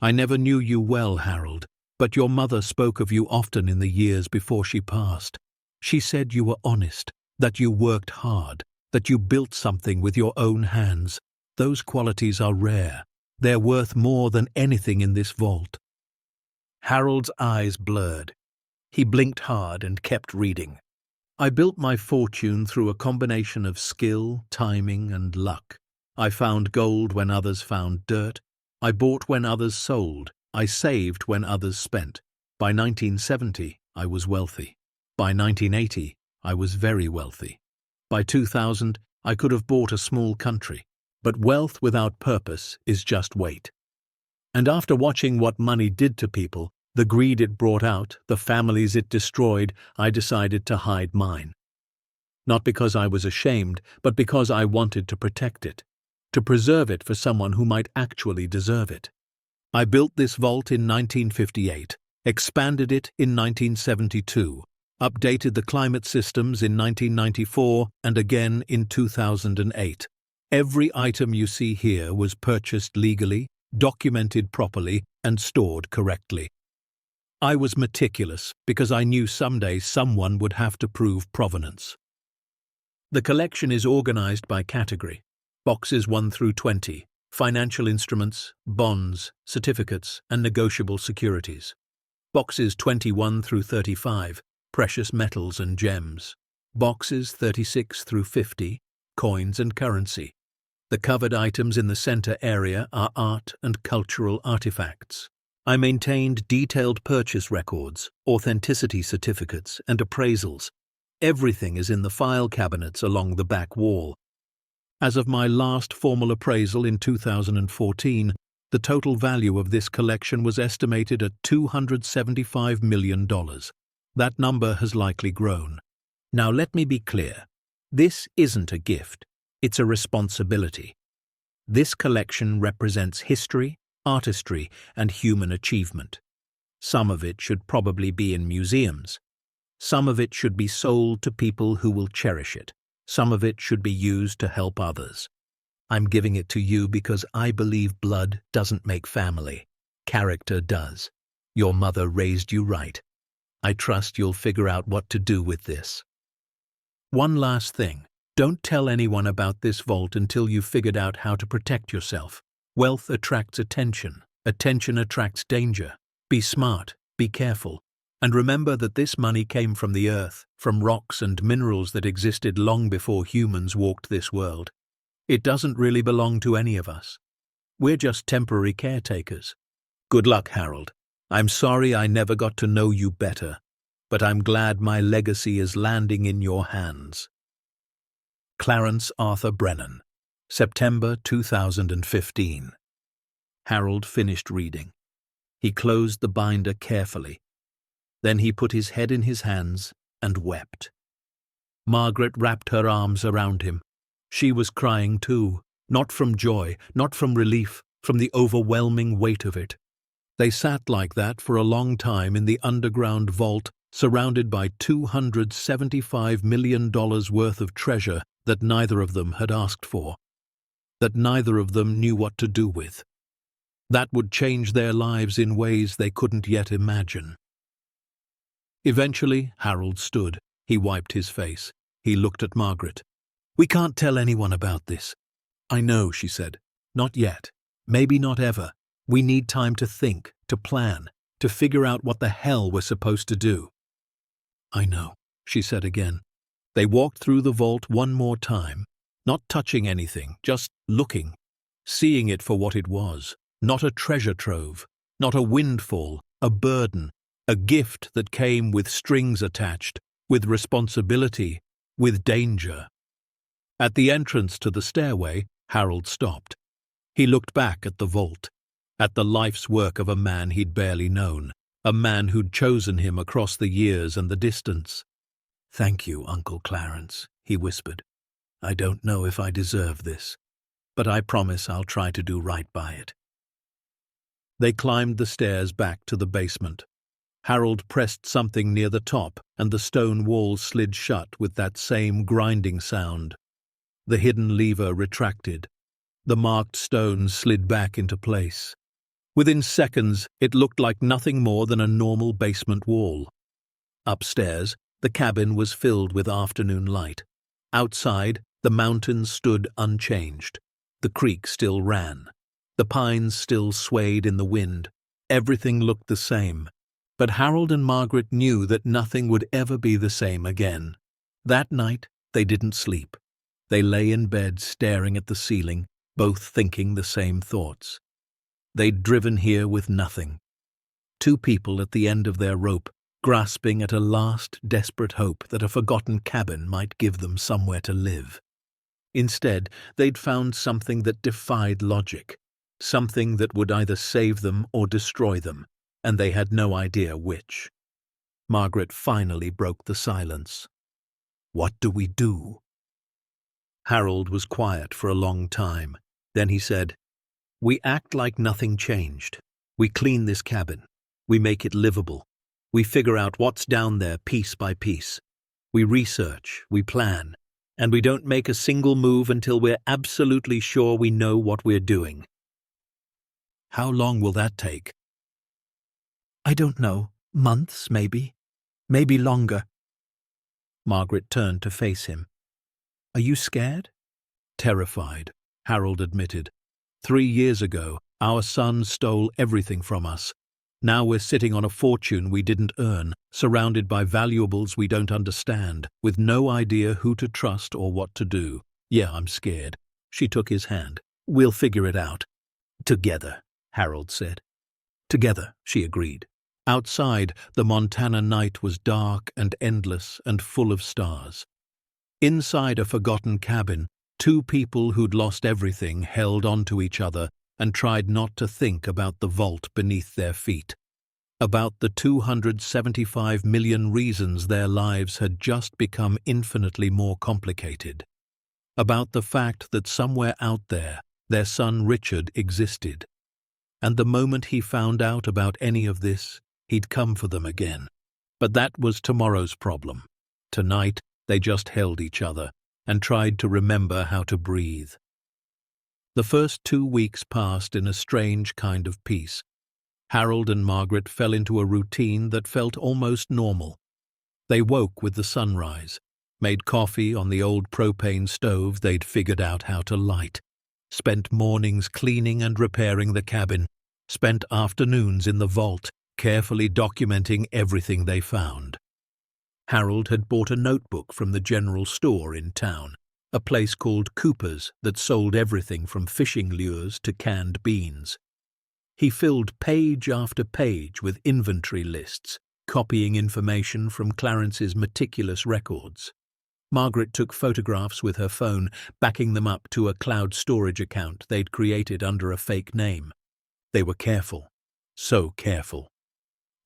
I never knew you well, Harold, but your mother spoke of you often in the years before she passed. She said you were honest, that you worked hard, that you built something with your own hands. Those qualities are rare. They're worth more than anything in this vault." Harold's eyes blurred. He blinked hard and kept reading. "I built my fortune through a combination of skill, timing, and luck. I found gold when others found dirt. I bought when others sold. I saved when others spent. By 1970, I was wealthy. By 1980, I was very wealthy. By 2000, I could have bought a small country. But wealth without purpose is just weight. And after watching what money did to people, the greed it brought out, the families it destroyed, I decided to hide mine. Not because I was ashamed, but because I wanted to protect it, to preserve it for someone who might actually deserve it. I built this vault in 1958, expanded it in 1972, updated the climate systems in 1994 and again in 2008. Every item you see here was purchased legally, documented properly, and stored correctly. I was meticulous because I knew someday someone would have to prove provenance. The collection is organized by category. Boxes 1 through 20, financial instruments, bonds, certificates, and negotiable securities. Boxes 21 through 35, precious metals and gems. Boxes 36 through 50, coins and currency. The covered items in the center area are art and cultural artifacts. I maintained detailed purchase records, authenticity certificates, and appraisals. Everything is in the file cabinets along the back wall. As of my last formal appraisal in 2014, the total value of this collection was estimated at $275 million. That number has likely grown. Now let me be clear. This isn't a gift. It's a responsibility. This collection represents history, artistry, and human achievement. Some of it should probably be in museums. Some of it should be sold to people who will cherish it. Some of it should be used to help others. I'm giving it to you because I believe blood doesn't make family. Character does. Your mother raised you right. I trust you'll figure out what to do with this. One last thing. Don't tell anyone about this vault until you've figured out how to protect yourself. Wealth attracts attention. Attention attracts danger. Be smart. Be careful. And remember that this money came from the earth, from rocks and minerals that existed long before humans walked this world. It doesn't really belong to any of us. We're just temporary caretakers. Good luck, Harold. I'm sorry I never got to know you better, but I'm glad my legacy is landing in your hands. Clarence Arthur Brennan, September 2015. Harold finished reading. He closed the binder carefully. Then he put his head in his hands and wept. Margaret wrapped her arms around him. She was crying too, not from joy, not from relief, from the overwhelming weight of it. They sat like that for a long time in the underground vault, surrounded by $275 million worth of treasure that neither of them had asked for, that neither of them knew what to do with. That would change their lives in ways they couldn't yet imagine. Eventually, Harold stood. He wiped his face. He looked at Margaret. "We can't tell anyone about this." "I know," she said. "Not yet. Maybe not ever. We need time to think, to plan, to figure out what the hell we're supposed to do." "I know," she said again. They walked through the vault one more time, not touching anything, just looking, seeing it for what it was, not a treasure trove, not a windfall, a burden, a gift that came with strings attached, with responsibility, with danger. At the entrance to the stairway, Harold stopped. He looked back at the vault, at the life's work of a man he'd barely known, a man who'd chosen him across the years and the distance. "Thank you, Uncle Clarence," he whispered. "I don't know if I deserve this, but I promise I'll try to do right by it." They climbed the stairs back to the basement. Harold pressed something near the top, and the stone wall slid shut with that same grinding sound. The hidden lever retracted. The marked stone slid back into place. Within seconds, it looked like nothing more than a normal basement wall. Upstairs, the cabin was filled with afternoon light. Outside, the mountains stood unchanged. The creek still ran. The pines still swayed in the wind. Everything looked the same. But Harold and Margaret knew that nothing would ever be the same again. That night, they didn't sleep. They lay in bed staring at the ceiling, both thinking the same thoughts. They'd driven here with nothing, Two people at the end of their rope, grasping at a last desperate hope that a forgotten cabin might give them somewhere to live. Instead, they'd found something that defied logic, something that would either save them or destroy them, and they had no idea which. Margaret finally broke the silence. "What do we do?" Harold was quiet for a long time. Then he said, "We act like nothing changed. We clean this cabin. We make it livable. We figure out what's down there piece by piece. We research, we plan, and we don't make a single move until we're absolutely sure we know what we're doing." "How long will that take?" "I don't know. Months, maybe. Maybe longer." Margaret turned to face him. "Are you scared?" "Terrified," Harold admitted. 3 years ago, our son stole everything from us. Now we're sitting on a fortune we didn't earn, surrounded by valuables we don't understand, with no idea who to trust or what to do. Yeah, I'm scared." She took his hand. "We'll figure it out. Together," Harold said. "Together," she agreed. Outside, the Montana night was dark and endless and full of stars. Inside a forgotten cabin, two people who'd lost everything held onto each other and tried not to think about the vault beneath their feet, about the 275 million reasons their lives had just become infinitely more complicated, about the fact that somewhere out there their son Richard existed, and the moment he found out about any of this, he'd come for them again. But that was tomorrow's problem. Tonight, they just held each other and tried to remember how to breathe. The first 2 weeks passed in a strange kind of peace. Harold and Margaret fell into a routine that felt almost normal. They woke with the sunrise, made coffee on the old propane stove they'd figured out how to light, spent mornings cleaning and repairing the cabin, spent afternoons in the vault, carefully documenting everything they found. Harold had bought a notebook from the general store in town, a place called Cooper's that sold everything from fishing lures to canned beans. He filled page after page with inventory lists, copying information from Clarence's meticulous records. Margaret took photographs with her phone, backing them up to a cloud storage account they'd created under a fake name. They were careful, so careful.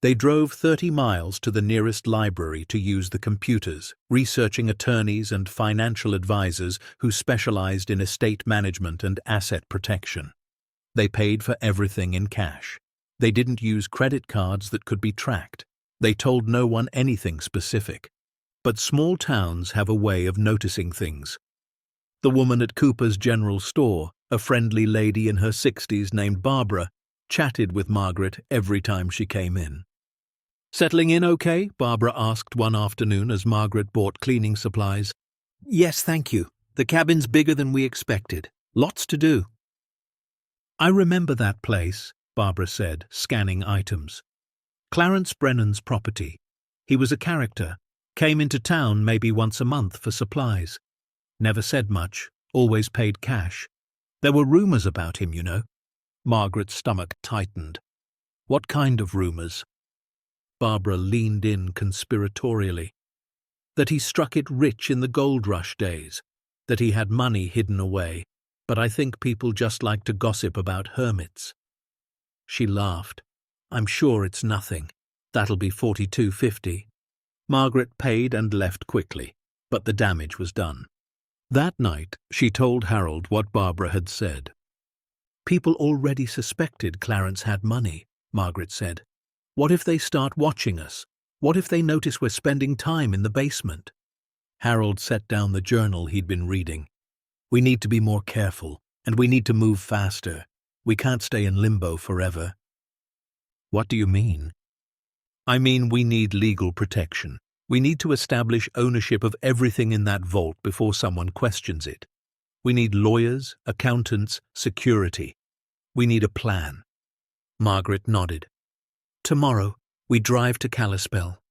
They drove 30 miles to the nearest library to use the computers, researching attorneys and financial advisors who specialized in estate management and asset protection. They paid for everything in cash. They didn't use credit cards that could be tracked. They told no one anything specific. But small towns have a way of noticing things. The woman at Cooper's general store, a friendly lady in her 60s named Barbara, chatted with Margaret every time she came in. "Settling in okay?" Barbara asked one afternoon as Margaret bought cleaning supplies. "Yes, thank you. The cabin's bigger than we expected. Lots to do." "I remember that place," Barbara said, scanning items. "Clarence Brennan's property. He was a character. Came into town maybe once a month for supplies. Never said much, always paid cash. There were rumors about him, you know." Margaret's stomach tightened. "What kind of rumors?" Barbara leaned in conspiratorially. "That he struck it rich in the gold rush days, that he had money hidden away, but I think people just like to gossip about hermits." She laughed. "I'm sure it's nothing. That'll be $42.50. Margaret paid and left quickly, but the damage was done. That night, she told Harold what Barbara had said. "People already suspected Clarence had money," Margaret said. "What if they start watching us? What if they notice we're spending time in the basement?" Harold set down the journal he'd been reading. "We need to be more careful, and we need to move faster. We can't stay in limbo forever." "What do you mean?" "I mean we need legal protection. We need to establish ownership of everything in that vault before someone questions it. We need lawyers, accountants, security. We need a plan." Margaret nodded. "Tomorrow, we drive to Kalispell.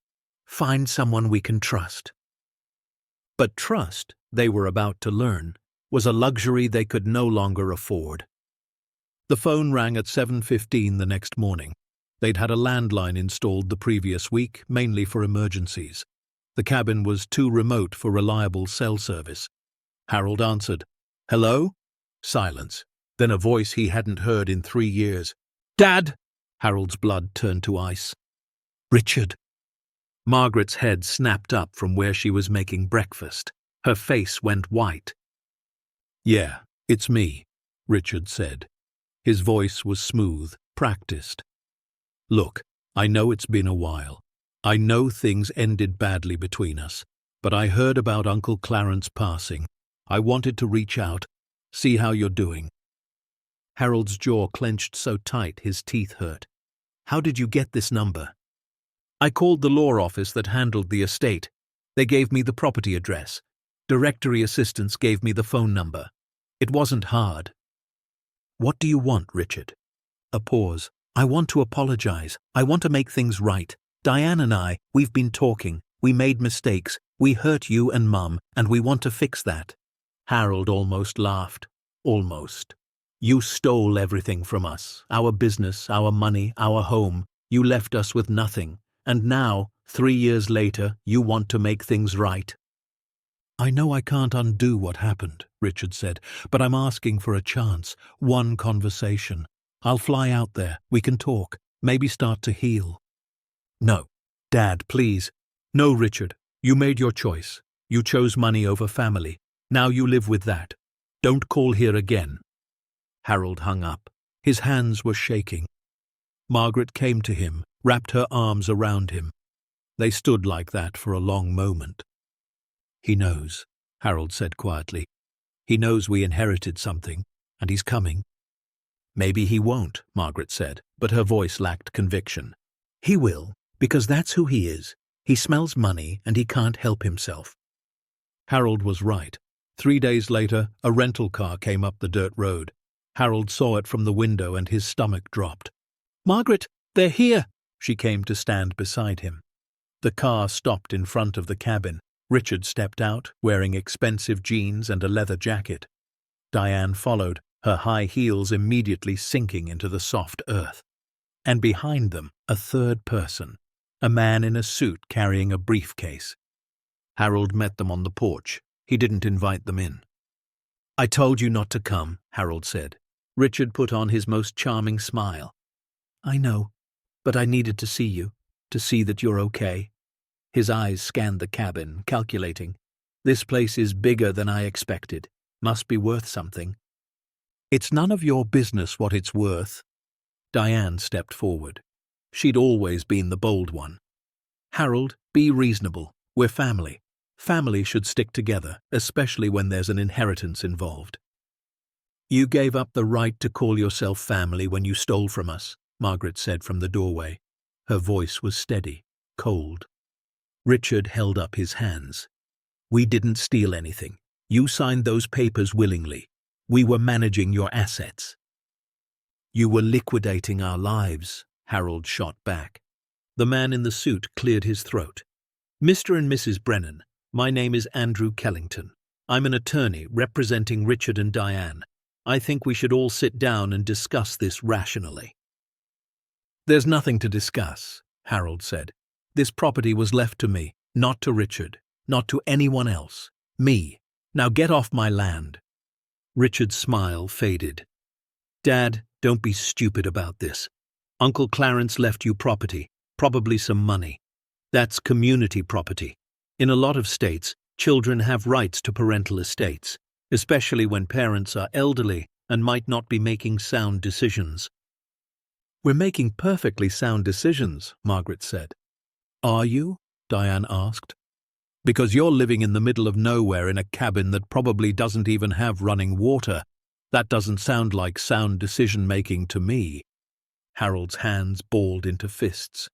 Find someone we can trust." But trust, they were about to learn, was a luxury they could no longer afford. The phone rang at 7:15 the next morning. They'd had a landline installed the previous week, mainly for emergencies. The cabin was too remote for reliable cell service. Harold answered. "Hello?" Silence. Then a voice he hadn't heard in 3 years. "Dad!" Harold's blood turned to ice. "Richard." Margaret's head snapped up from where she was making breakfast. Her face went white. "Yeah, it's me," Richard said. His voice was smooth, practiced. "Look, I know it's been a while. I know things ended badly between us, but I heard about Uncle Clarence passing. I wanted to reach out, see how you're doing." Harold's jaw clenched so tight his teeth hurt. "How did you get this number?" "I called the law office that handled the estate. They gave me the property address. Directory assistants gave me the phone number. It wasn't hard." "What do you want, Richard?" A pause. "I want to apologize. I want to make things right. Diane and I, we've been talking. We made mistakes. We hurt you and Mum, and we want to fix that." Harold almost laughed. "Almost. You stole everything from us. Our business, our money, our home. You left us with nothing. And now, 3 years later, you want to make things right." "I know I can't undo what happened," Richard said, "but I'm asking for a chance, one conversation. I'll fly out there, we can talk, maybe start to heal." "No. Dad, please." "No, Richard. You made your choice. You chose money over family. Now you live with that. Don't call here again." Harold hung up. His hands were shaking. Margaret came to him, wrapped her arms around him. They stood like that for a long moment. "He knows," Harold said quietly. "He knows we inherited something, and he's coming." "Maybe he won't," Margaret said, but her voice lacked conviction. "He will, because that's who he is. He smells money and he can't help himself." Harold was right. 3 days later, a rental car came up the dirt road. Harold saw it from the window and his stomach dropped. "Margaret, they're here!" She came to stand beside him. The car stopped in front of the cabin. Richard stepped out, wearing expensive jeans and a leather jacket. Diane followed, her high heels immediately sinking into the soft earth. And behind them, a third person, a man in a suit carrying a briefcase. Harold met them on the porch. He didn't invite them in. "I told you not to come," Harold said. Richard put on his most charming smile. "I know, but I needed to see you, to see that you're okay." His eyes scanned the cabin, calculating. "This place is bigger than I expected. Must be worth something." "It's none of your business what it's worth." Diane stepped forward. She'd always been the bold one. "Harold, be reasonable. We're family. Family should stick together, especially when there's an inheritance involved." "You gave up the right to call yourself family when you stole from us," Margaret said from the doorway. Her voice was steady, cold. Richard held up his hands. "We didn't steal anything. You signed those papers willingly. We were managing your assets." "You were liquidating our lives," Harold shot back. The man in the suit cleared his throat. "Mr. and Mrs. Brennan, my name is Andrew Kellington. I'm an attorney representing Richard and Diane. I think we should all sit down and discuss this rationally." "There's nothing to discuss," Harold said. "This property was left to me, not to Richard, not to anyone else. Me. Now get off my land." Richard's smile faded. "Dad, don't be stupid about this. Uncle Clarence left you property, probably some money. That's community property. In a lot of states, children have rights to parental estates, especially when parents are elderly and might not be making sound decisions." "We're making perfectly sound decisions," Margaret said. "Are you?" Diane asked. "Because you're living in the middle of nowhere in a cabin that probably doesn't even have running water. That doesn't sound like sound decision-making to me." Harold's hands balled into fists.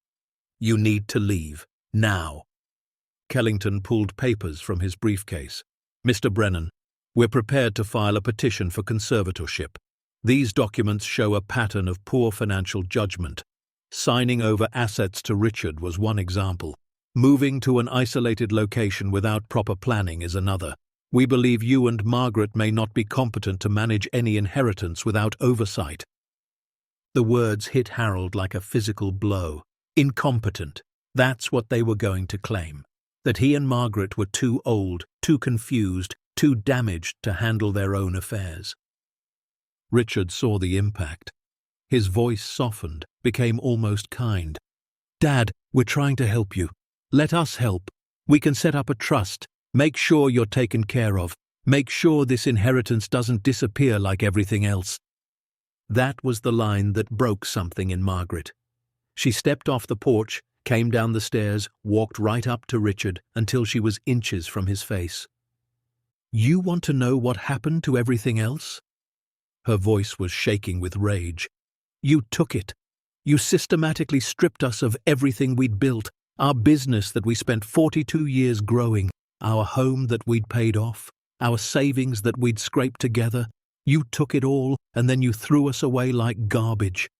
"You need to leave. Now." Kellington pulled papers from his briefcase. "Mr. Brennan, we're prepared to file a petition for conservatorship. These documents show a pattern of poor financial judgment. Signing over assets to Richard was one example. Moving to an isolated location without proper planning is another. We believe you and Margaret may not be competent to manage any inheritance without oversight." The words hit Harold like a physical blow. Incompetent. That's what they were going to claim. That he and Margaret were too old, too confused, too damaged to handle their own affairs. Richard saw the impact. His voice softened, became almost kind. "Dad, we're trying to help you. Let us help. We can set up a trust. Make sure you're taken care of. Make sure this inheritance doesn't disappear like everything else." That was the line that broke something in Margaret. She stepped off the porch, came down the stairs, walked right up to Richard until she was inches from his face. "You want to know what happened to everything else?" Her voice was shaking with rage. "You took it. You systematically stripped us of everything we'd built, our business that we spent 42 years growing, our home that we'd paid off, our savings that we'd scraped together. You took it all, and then you threw us away like garbage."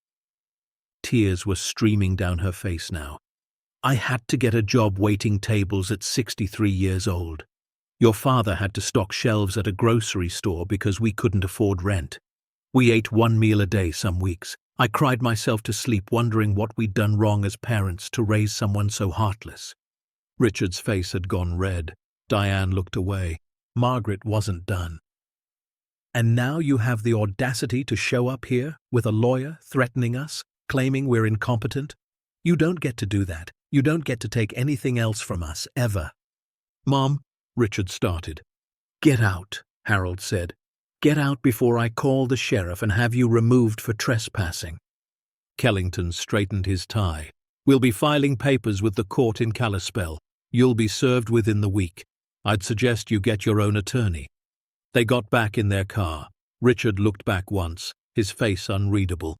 Tears were streaming down her face now. "I had to get a job waiting tables at 63 years old. Your father had to stock shelves at a grocery store because we couldn't afford rent. We ate one meal a day some weeks. I cried myself to sleep wondering what we'd done wrong as parents to raise someone so heartless." Richard's face had gone red. Diane looked away. Margaret wasn't done. "And now you have the audacity to show up here with a lawyer threatening us, claiming we're incompetent? You don't get to do that. You don't get to take anything else from us, ever." "Mom," Richard started. "Get out," Harold said. "Get out before I call the sheriff and have you removed for trespassing." Kellington straightened his tie. "We'll be filing papers with the court in Kalispell. You'll be served within the week. I'd suggest you get your own attorney." They got back in their car. Richard looked back once, his face unreadable.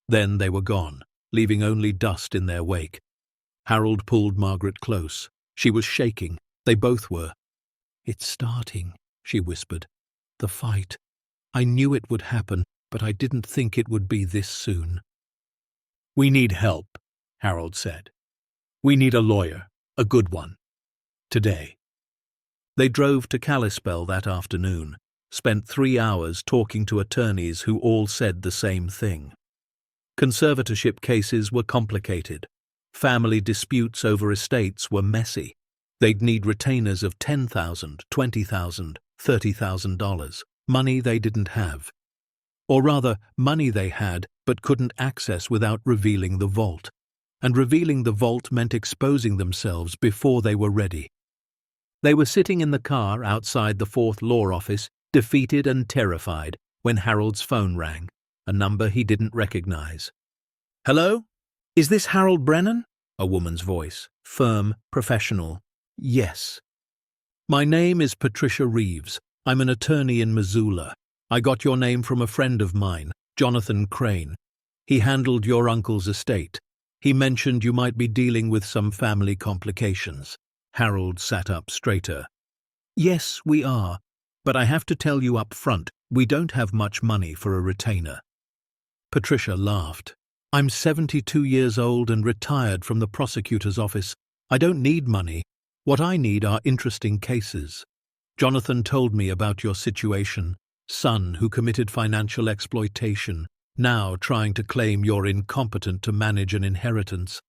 Then they were gone, leaving only dust in their wake. Harold pulled Margaret close. She was shaking. They both were. "It's starting," she whispered. "The fight. I knew it would happen, but I didn't think it would be this soon." "We need help," Harold said. "We need a lawyer, a good one. Today." They drove to Kalispell that afternoon, spent 3 hours talking to attorneys who all said the same thing. Conservatorship cases were complicated. Family disputes over estates were messy. They'd need retainers of $10,000, $20,000, $30,000, money they didn't have. Or rather, money they had but couldn't access without revealing the vault. And revealing the vault meant exposing themselves before they were ready. They were sitting in the car outside the Fourth Law Office, defeated and terrified, when Harold's phone rang, a number he didn't recognize. "Hello? Is this Harold Brennan?" A woman's voice, firm, professional. "Yes." "My name is Patricia Reeves. I'm an attorney in Missoula. I got your name from a friend of mine, Jonathan Crane. He handled your uncle's estate. He mentioned you might be dealing with some family complications." Harold sat up straighter. "Yes, we are. But I have to tell you up front, we don't have much money for a retainer." Patricia laughed. "I'm 72 years old and retired from the prosecutor's office. I don't need money. What I need are interesting cases. Jonathan told me about your situation. Son who committed financial exploitation, now trying to claim you're incompetent to manage an inheritance.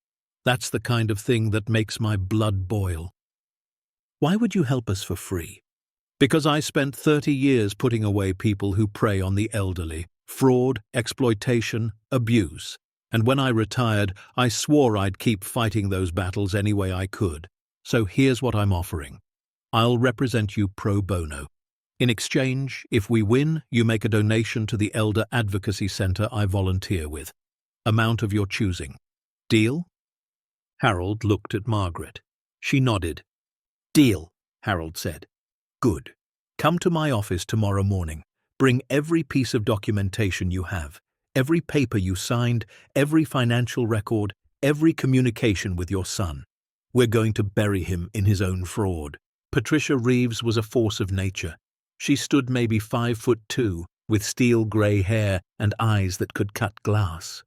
That's the kind of thing that makes my blood boil." "Why would you help us for free?" "Because I spent 30 years putting away people who prey on the elderly. Fraud, exploitation, abuse. And when I retired, I swore I'd keep fighting those battles any way I could. So here's what I'm offering. I'll represent you pro bono. In exchange, if we win, you make a donation to the Elder Advocacy Center I volunteer with. Amount of your choosing. Deal?" Harold looked at Margaret. She nodded. "Deal," Harold said. "Good. Come to my office tomorrow morning. Bring every piece of documentation you have, every paper you signed, every financial record, every communication with your son. We're going to bury him in his own fraud." Patricia Reeves was a force of nature. She stood maybe 5'2", with steel grey hair and eyes that could cut glass.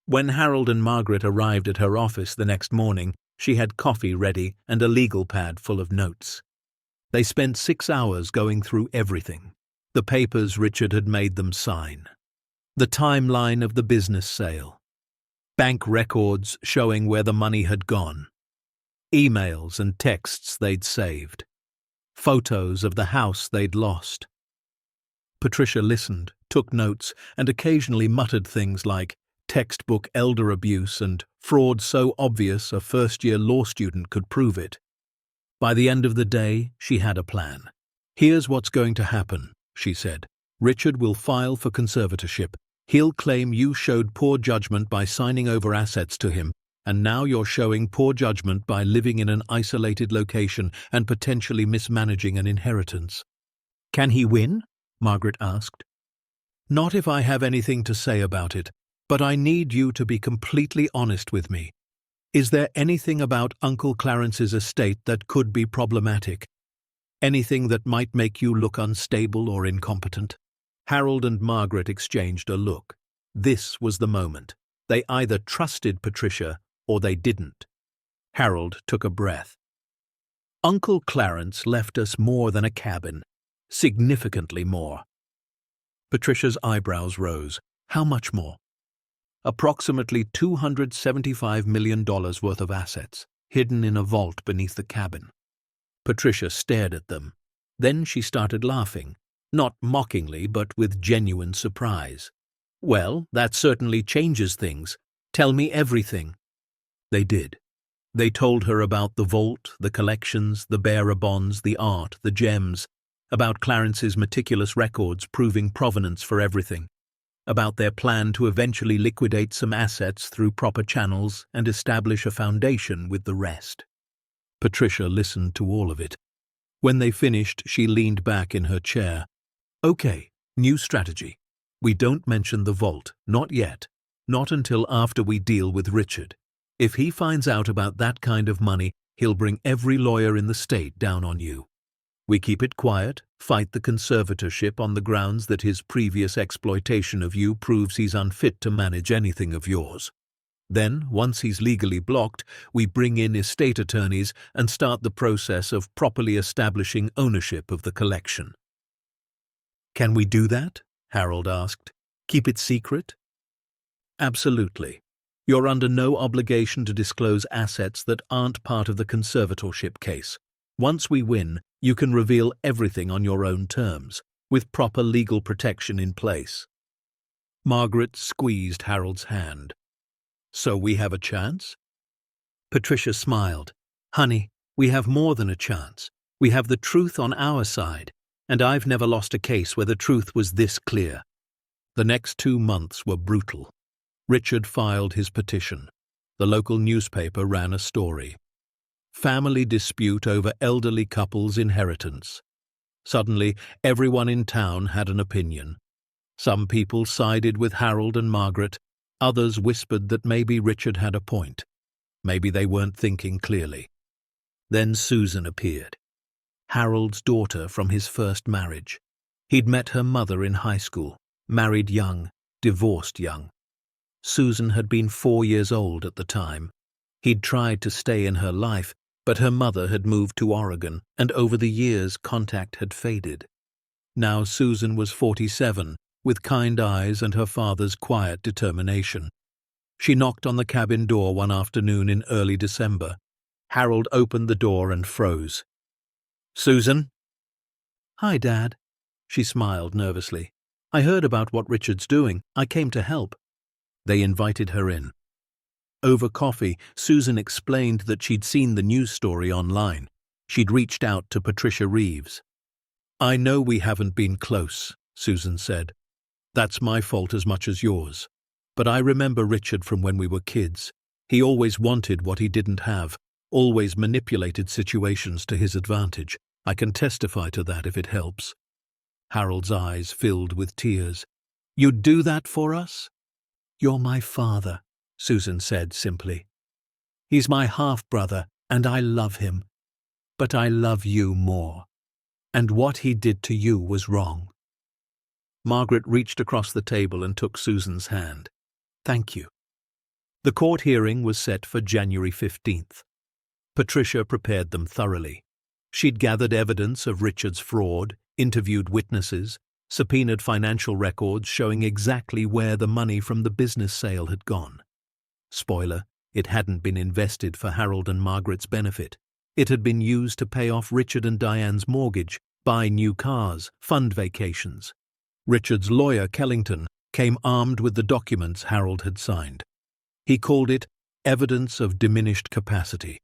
When Harold and Margaret arrived at her office the next morning, she had coffee ready and a legal pad full of notes. They spent 6 hours going through everything, the papers Richard had made them sign. The timeline of the business sale. Bank records showing where the money had gone. Emails and texts they'd saved. Photos of the house they'd lost. Patricia listened, took notes, and occasionally muttered things like textbook elder abuse and fraud so obvious a first-year law student could prove it. By the end of the day, she had a plan. "Here's what's going to happen," she said. "Richard will file for conservatorship. He'll claim you showed poor judgment by signing over assets to him, and now you're showing poor judgment by living in an isolated location and potentially mismanaging an inheritance." "Can he win?" Margaret asked. "Not if I have anything to say about it, but I need you to be completely honest with me. Is there anything about Uncle Clarence's estate that could be problematic? Anything that might make you look unstable or incompetent?" Harold and Margaret exchanged a look. This was the moment. They either trusted Patricia or they didn't. Harold took a breath. "Uncle Clarence left us more than a cabin. Significantly more." Patricia's eyebrows rose. "How much more?" "Approximately $275 million worth of assets, hidden in a vault beneath the cabin." Patricia stared at them. Then she started laughing, not mockingly but with genuine surprise. "Well, that certainly changes things. Tell me everything." They did. They told her about the vault, the collections, the bearer bonds, the art, the gems, about Clarence's meticulous records proving provenance for everything, about their plan to eventually liquidate some assets through proper channels and establish a foundation with the rest. Patricia listened to all of it. When they finished, she leaned back in her chair. "Okay, new strategy. We don't mention the vault, not yet. Not until after we deal with Richard. If he finds out about that kind of money, he'll bring every lawyer in the state down on you. We keep it quiet, fight the conservatorship on the grounds that his previous exploitation of you proves he's unfit to manage anything of yours. Then, once he's legally blocked, we bring in estate attorneys and start the process of properly establishing ownership of the collection." "Can we do that?" Harold asked. "Keep it secret?" "Absolutely. You're under no obligation to disclose assets that aren't part of the conservatorship case. Once we win, you can reveal everything on your own terms, with proper legal protection in place." Margaret squeezed Harold's hand. "So we have a chance?" Patricia smiled. "Honey, we have more than a chance. We have the truth on our side, and I've never lost a case where the truth was this clear." The next 2 months were brutal. Richard filed his petition. The local newspaper ran a story. Family dispute over elderly couple's inheritance. Suddenly, everyone in town had an opinion. Some people sided with Harold and Margaret. Others whispered that maybe Richard had a point. Maybe they weren't thinking clearly. Then Susan appeared. Harold's daughter from his first marriage. He'd met her mother in high school, married young, divorced young. Susan had been 4 years old at the time. He'd tried to stay in her life, but her mother had moved to Oregon, and over the years contact had faded. Now Susan was 47, with kind eyes and her father's quiet determination. She knocked on the cabin door one afternoon in early December. Harold opened the door and froze. "Susan?" "Hi, Dad." She smiled nervously. "I heard about what Richard's doing. I came to help." They invited her in. Over coffee, Susan explained that she'd seen the news story online. She'd reached out to Patricia Reeves. "I know we haven't been close," Susan said. "That's my fault as much as yours. But I remember Richard from when we were kids. He always wanted what he didn't have, always manipulated situations to his advantage. I can testify to that if it helps." Harold's eyes filled with tears. "You'd do that for us?" "You're my father," Susan said simply. "He's my half-brother, and I love him. But I love you more. And what he did to you was wrong." Margaret reached across the table and took Susan's hand. "Thank you." The court hearing was set for January 15th. Patricia prepared them thoroughly. She'd gathered evidence of Richard's fraud, interviewed witnesses, subpoenaed financial records showing exactly where the money from the business sale had gone. Spoiler, it hadn't been invested for Harold and Margaret's benefit. It had been used to pay off Richard and Diane's mortgage, buy new cars, fund vacations. Richard's lawyer, Kellington, came armed with the documents Harold had signed. He called it evidence of diminished capacity.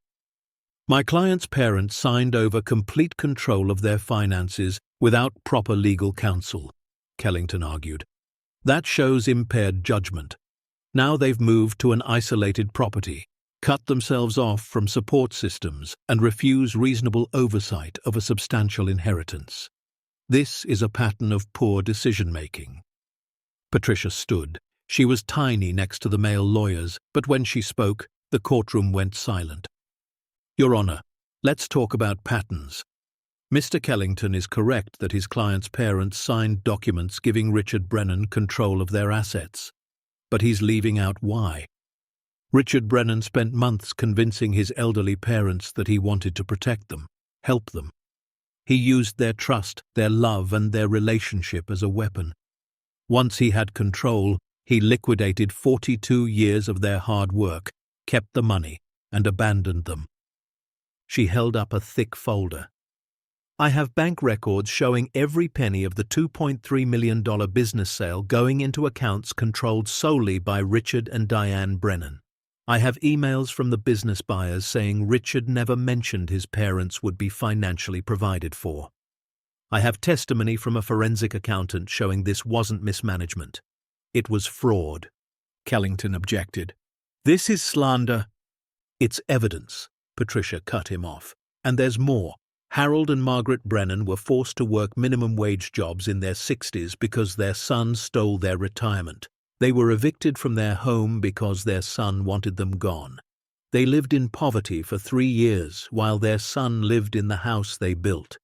My client's parents signed over complete control of their finances without proper legal counsel, Kellington argued. That shows impaired judgment. Now they've moved to an isolated property, cut themselves off from support systems, and refuse reasonable oversight of a substantial inheritance. This is a pattern of poor decision-making. Patricia stood. She was tiny next to the male lawyers, but when she spoke, the courtroom went silent. Your Honor, let's talk about patterns. Mr. Kellington is correct that his client's parents signed documents giving Richard Brennan control of their assets. But he's leaving out why. Richard Brennan spent months convincing his elderly parents that he wanted to protect them, help them. He used their trust, their love, and their relationship as a weapon. Once he had control, he liquidated 42 years of their hard work, kept the money, and abandoned them. She held up a thick folder. I have bank records showing every penny of the $2.3 million business sale going into accounts controlled solely by Richard and Diane Brennan. I have emails from the business buyers saying Richard never mentioned his parents would be financially provided for. I have testimony from a forensic accountant showing this wasn't mismanagement. It was fraud. Kellington objected. This is slander. It's evidence, Patricia cut him off. And there's more. Harold and Margaret Brennan were forced to work minimum wage jobs in their 60s because their son stole their retirement. They were evicted from their home because their son wanted them gone. They lived in poverty for 3 years while their son lived in the house they built.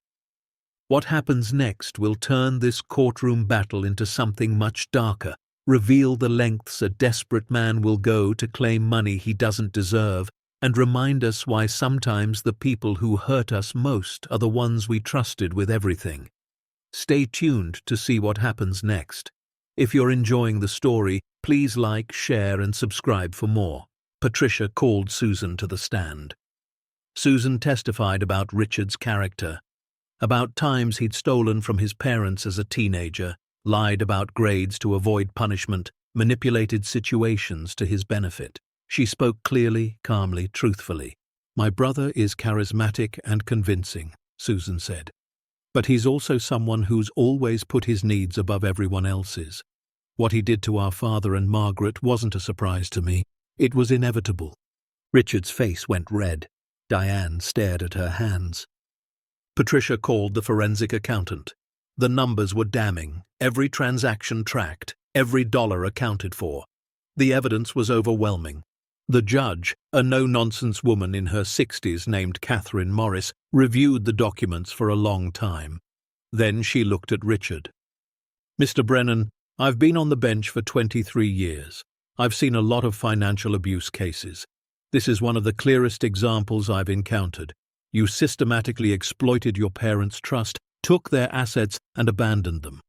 What happens next will turn this courtroom battle into something much darker, reveal the lengths a desperate man will go to claim money he doesn't deserve, and remind us why sometimes the people who hurt us most are the ones we trusted with everything. Stay tuned to see what happens next. If you're enjoying the story, please like, share, and subscribe for more. Patricia called Susan to the stand. Susan testified about Richard's character, about times he'd stolen from his parents as a teenager, lied about grades to avoid punishment, manipulated situations to his benefit. She spoke clearly, calmly, truthfully. My brother is charismatic and convincing, Susan said. But he's also someone who's always put his needs above everyone else's. What he did to our father and Margaret wasn't a surprise to me. It was inevitable. Richard's face went red. Diane stared at her hands. Patricia called the forensic accountant. The numbers were damning, every transaction tracked, every dollar accounted for. The evidence was overwhelming. The judge, a no-nonsense woman in her 60s named Catherine Morris, reviewed the documents for a long time. Then she looked at Richard. Mr. Brennan, I've been on the bench for 23 years. I've seen a lot of financial abuse cases. This is one of the clearest examples I've encountered. You systematically exploited your parents' trust, took their assets, and abandoned them.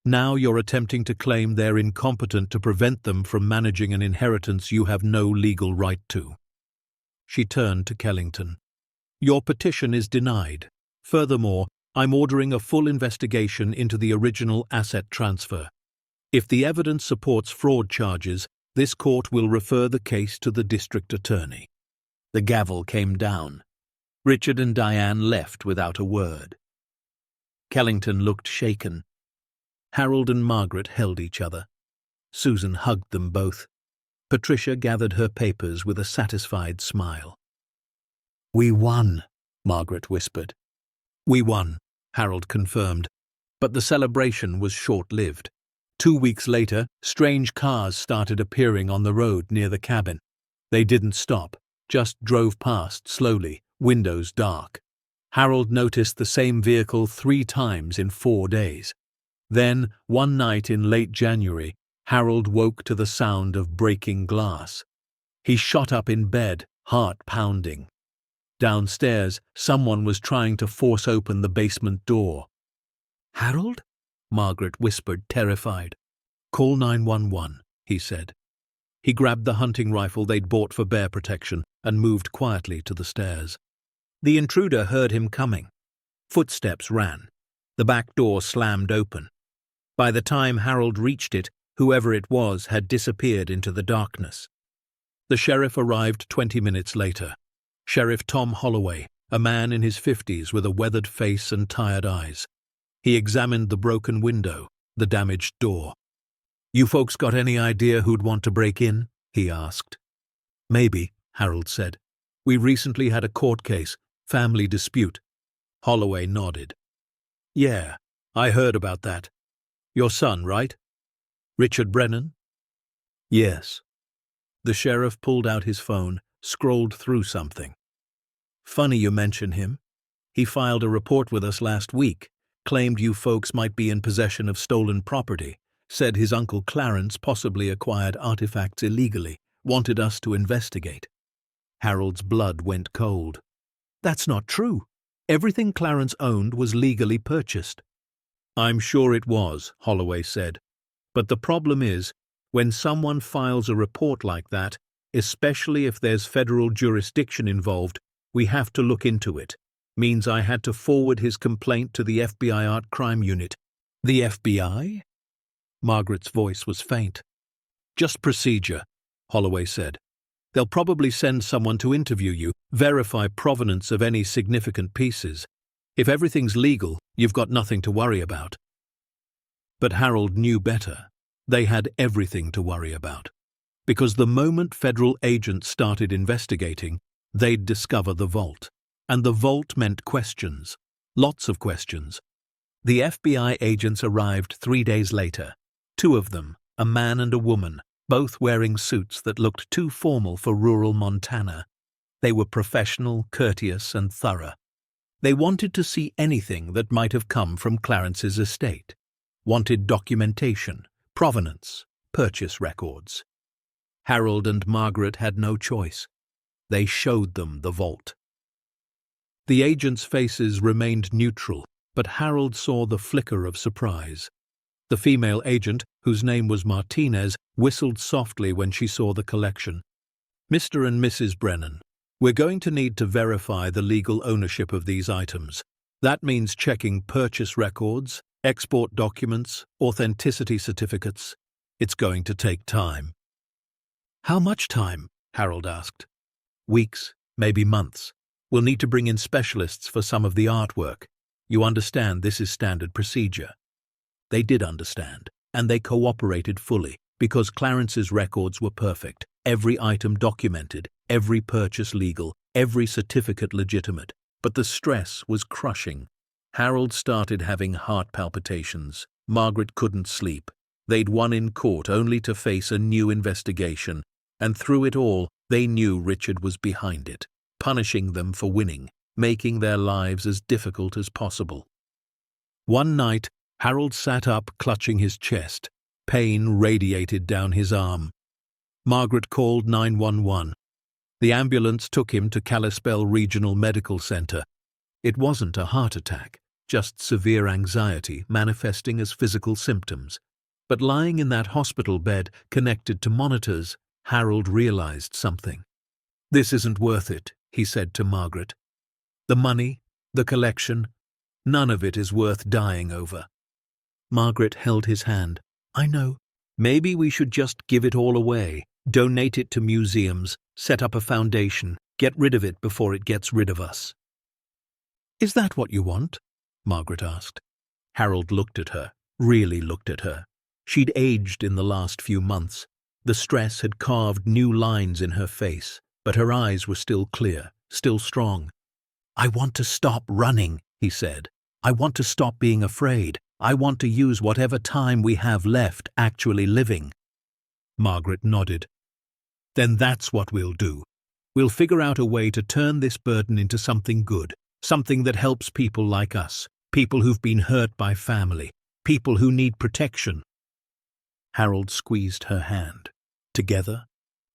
Now you're attempting to claim they're incompetent to prevent them from managing an inheritance you have no legal right to. She turned to Kellington. Your petition is denied. Furthermore, I'm ordering a full investigation into the original asset transfer. If the evidence supports fraud charges, this court will refer the case to the district attorney. The gavel came down. Richard and Diane left without a word. Kellington looked shaken. Harold and Margaret held each other. Susan hugged them both. Patricia gathered her papers with a satisfied smile. We won, Margaret whispered. We won, Harold confirmed, but the celebration was short-lived. 2 weeks later, strange cars started appearing on the road near the cabin. They didn't stop, just drove past slowly, windows dark. Harold noticed the same vehicle 3 times in 4 days. Then, one night in late January, Harold woke to the sound of breaking glass. He shot up in bed, heart pounding. Downstairs, someone was trying to force open the basement door. Harold? Margaret whispered, terrified. "Call 911, he said. He grabbed the hunting rifle they'd bought for bear protection and moved quietly to the stairs. The intruder heard him coming. Footsteps ran. The back door slammed open. By the time Harold reached it, whoever it was had disappeared into the darkness. The sheriff arrived 20 minutes later. Sheriff Tom Holloway, a man in his 50s with a weathered face and tired eyes. He examined the broken window, the damaged door. "You folks got any idea who'd want to break in?" he asked. "Maybe," Harold said. "We recently had a court case, family dispute." Holloway nodded. "Yeah, I heard about that. Your son, right? Richard Brennan?" "Yes." The sheriff pulled out his phone, scrolled through something. "Funny you mention him. He filed a report with us last week, claimed you folks might be in possession of stolen property, said his uncle Clarence possibly acquired artifacts illegally, wanted us to investigate." Harold's blood went cold. "That's not true. Everything Clarence owned was legally purchased." "I'm sure it was," Holloway said. "But the problem is, when someone files a report like that, especially if there's federal jurisdiction involved, we have to look into it. Means I had to forward his complaint to the FBI Art Crime Unit." "The FBI?" Margaret's voice was faint. "Just procedure," Holloway said. "They'll probably send someone to interview you, verify provenance of any significant pieces. If everything's legal, you've got nothing to worry about." But Harold knew better. They had everything to worry about. Because the moment federal agents started investigating, they'd discover the vault. And the vault meant questions. Lots of questions. The FBI agents arrived 3 days later. 2 of them, a man and a woman, both wearing suits that looked too formal for rural Montana. They were professional, courteous, and thorough. They wanted to see anything that might have come from Clarence's estate. Wanted documentation, provenance, purchase records. Harold and Margaret had no choice. They showed them the vault. The agents' faces remained neutral, but Harold saw the flicker of surprise. The female agent, whose name was Martinez, whistled softly when she saw the collection. "Mr. and Mrs. Brennan, we're going to need to verify the legal ownership of these items. That means checking purchase records, export documents, authenticity certificates. It's going to take time." "How much time?" Harold asked. "Weeks, maybe months. We'll need to bring in specialists for some of the artwork. You understand this is standard procedure." They did understand, and they cooperated fully, because Clarence's records were perfect, every item documented, every purchase legal, every certificate legitimate. But the stress was crushing. Harold started having heart palpitations. Margaret couldn't sleep. They'd won in court only to face a new investigation, and through it all, they knew Richard was behind it, punishing them for winning, making their lives as difficult as possible. One night, Harold sat up, clutching his chest. Pain radiated down his arm. Margaret called 911. The ambulance took him to Kalispell Regional Medical Center. It wasn't a heart attack, just severe anxiety manifesting as physical symptoms. But lying in that hospital bed, connected to monitors, Harold realized something. "This isn't worth it," he said to Margaret. "The money, the collection, none of it is worth dying over." Margaret held his hand. "I know. Maybe we should just give it all away, donate it to museums, set up a foundation, get rid of it before it gets rid of us." "Is that what you want?" Margaret asked. Harold looked at her, really looked at her. She'd aged in the last few months. The stress had carved new lines in her face, but her eyes were still clear, still strong. "I want to stop running," he said. "I want to stop being afraid. I want to use whatever time we have left actually living." Margaret nodded. "Then that's what we'll do. We'll figure out a way to turn this burden into something good, something that helps people like us, people who've been hurt by family, people who need protection." Harold squeezed her hand. "Together?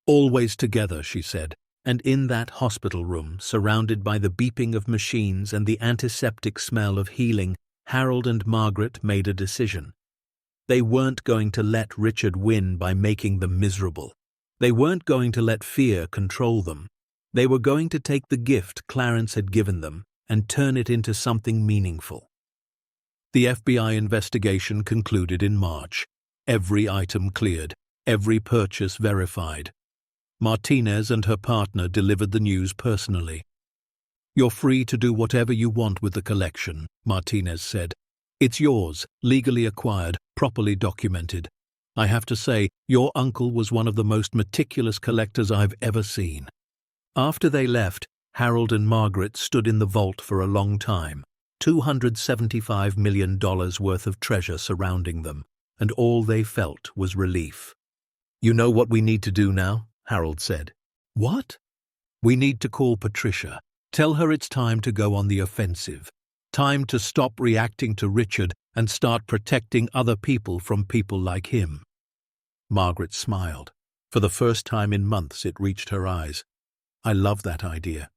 Always together," she said. And in that hospital room, surrounded by the beeping of machines and the antiseptic smell of healing, Harold and Margaret made a decision. They weren't going to let Richard win by making them miserable. They weren't going to let fear control them. They were going to take the gift Clarence had given them and turn it into something meaningful. The FBI investigation concluded in March. Every item cleared, every purchase verified. Martinez and her partner delivered the news personally. "You're free to do whatever you want with the collection," Martinez said. "It's yours, legally acquired, properly documented. I have to say, your uncle was one of the most meticulous collectors I've ever seen." After they left, Harold and Margaret stood in the vault for a long time, $275 million worth of treasure surrounding them, and all they felt was relief. "You know what we need to do now?" Harold said. "What?" "We need to call Patricia. Tell her it's time to go on the offensive. Time to stop reacting to Richard and start protecting other people from people like him." Margaret smiled. For the first time in months it reached her eyes. "I love that idea."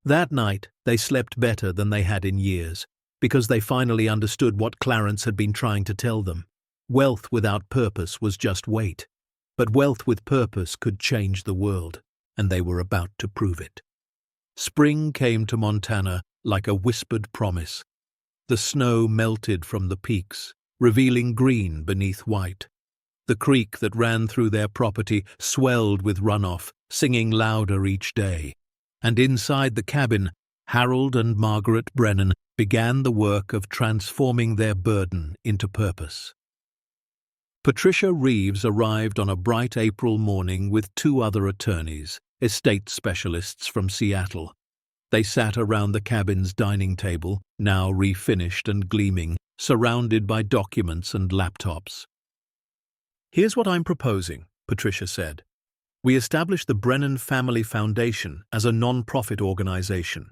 That night they slept better than they had in years, because they finally understood what Clarence had been trying to tell them. Wealth without purpose was just weight. But wealth with purpose could change the world, and they were about to prove it. Spring came to Montana like a whispered promise. The snow melted from the peaks, revealing green beneath white. The creek that ran through their property swelled with runoff, singing louder each day. And inside the cabin, Harold and Margaret Brennan began the work of transforming their burden into purpose. Patricia Reeves arrived on a bright April morning with two other attorneys, estate specialists from Seattle. They sat around the cabin's dining table, now refinished and gleaming, surrounded by documents and laptops. "Here's what I'm proposing," Patricia said. "We establish the Brennan Family Foundation as a non-profit organization.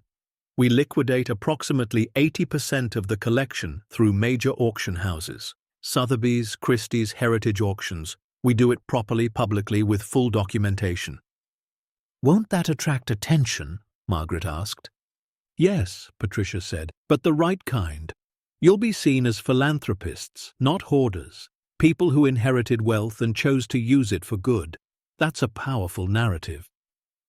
We liquidate approximately 80% of the collection through major auction houses. Sotheby's, Christie's, Heritage Auctions. We do it properly, publicly, with full documentation." "Won't that attract attention?" Margaret asked. "Yes," Patricia said, "but the right kind. You'll be seen as philanthropists, not hoarders, people who inherited wealth and chose to use it for good. That's a powerful narrative."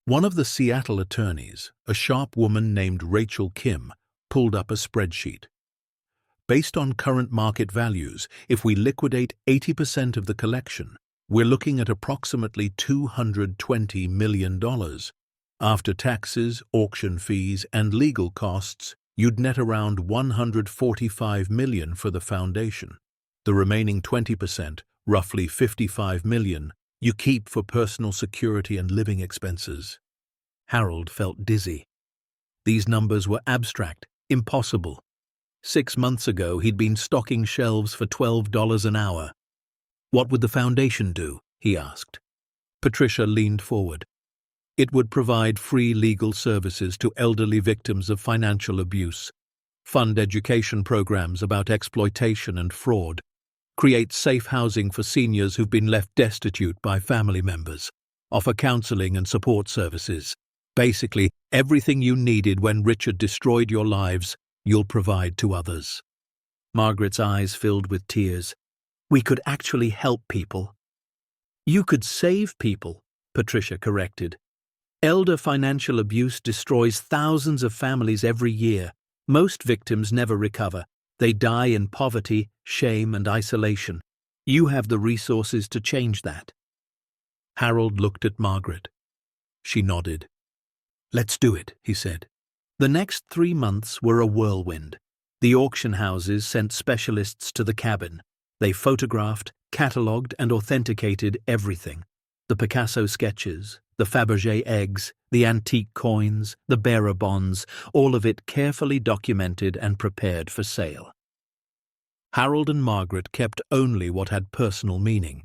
One of the Seattle attorneys, a sharp woman named Rachel Kim, pulled up a spreadsheet. "Based on current market values, if we liquidate 80% of the collection, we're looking at approximately $220 million. After taxes, auction fees, and legal costs, you'd net around $145 million for the foundation. The remaining 20%, roughly $55 million, you keep for personal security and living expenses." Harold felt dizzy. These numbers were abstract, impossible. 6 months ago, he'd been stocking shelves for $12 an hour. "What would the foundation do?" he asked. Patricia leaned forward. "It would provide free legal services to elderly victims of financial abuse, fund education programs about exploitation and fraud, create safe housing for seniors who've been left destitute by family members, offer counseling and support services. Basically, everything you needed when Richard destroyed your lives, you'll provide to others." Margaret's eyes filled with tears. "We could actually help people." "You could save people," Patricia corrected. "Elder financial abuse destroys thousands of families every year. Most victims never recover. They die in poverty, shame, and isolation. You have the resources to change that." Harold looked at Margaret. She nodded. "Let's do it," he said. The next 3 months were a whirlwind. The auction houses sent specialists to the cabin. They photographed, catalogued, and authenticated everything. The Picasso sketches, the Fabergé eggs, the antique coins, the bearer bonds, all of it carefully documented and prepared for sale. Harold and Margaret kept only what had personal meaning.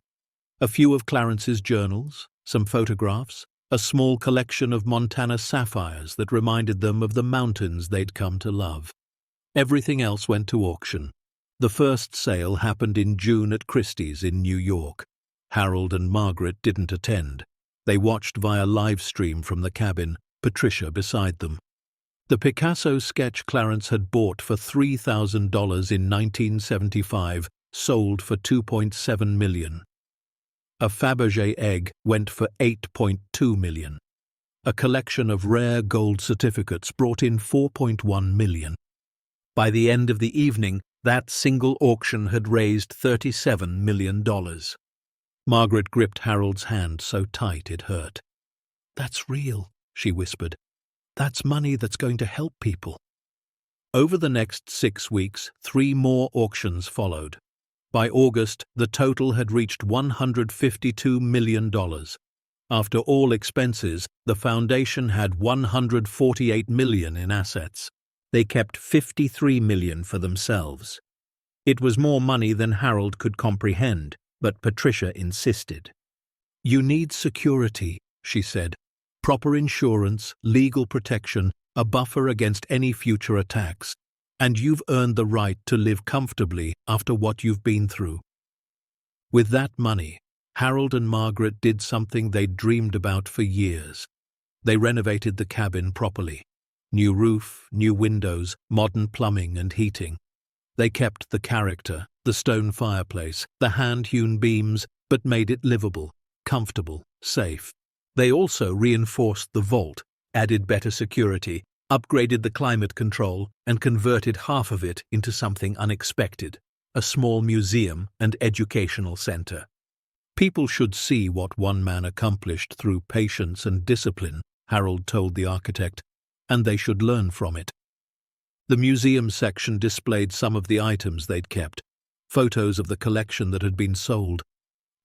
A few of Clarence's journals, some photographs, a small collection of Montana sapphires that reminded them of the mountains they'd come to love. Everything else went to auction. The first sale happened in June at Christie's in New York. Harold and Margaret didn't attend. They watched via live stream from the cabin, Patricia beside them. The Picasso sketch Clarence had bought for $3,000 in 1975 sold for $2.7 million. A Fabergé egg went for $8.2 million. A collection of rare gold certificates brought in $4.1 million. By the end of the evening, that single auction had raised $37 million. Margaret gripped Harold's hand so tight it hurt. "That's real," she whispered. "That's money that's going to help people." Over the next 6 weeks, 3 more auctions followed. By August, the total had reached $152 million. After all expenses, the foundation had $148 million in assets. They kept $53 million for themselves. It was more money than Harold could comprehend, but Patricia insisted. "You need security," she said. "Proper insurance, legal protection, a buffer against any future attacks. And you've earned the right to live comfortably after what you've been through." With that money, Harold and Margaret did something they'd dreamed about for years. They renovated the cabin properly. New roof, new windows, modern plumbing and heating. They kept the character, the stone fireplace, the hand-hewn beams, but made it livable, comfortable, safe. They also reinforced the vault, added better security, upgraded the climate control, and converted half of it into something unexpected, a small museum and educational center. People should see what one man accomplished through patience and discipline, Harold told the architect, and they should learn from it. The museum section displayed some of the items they'd kept, photos of the collection that had been sold,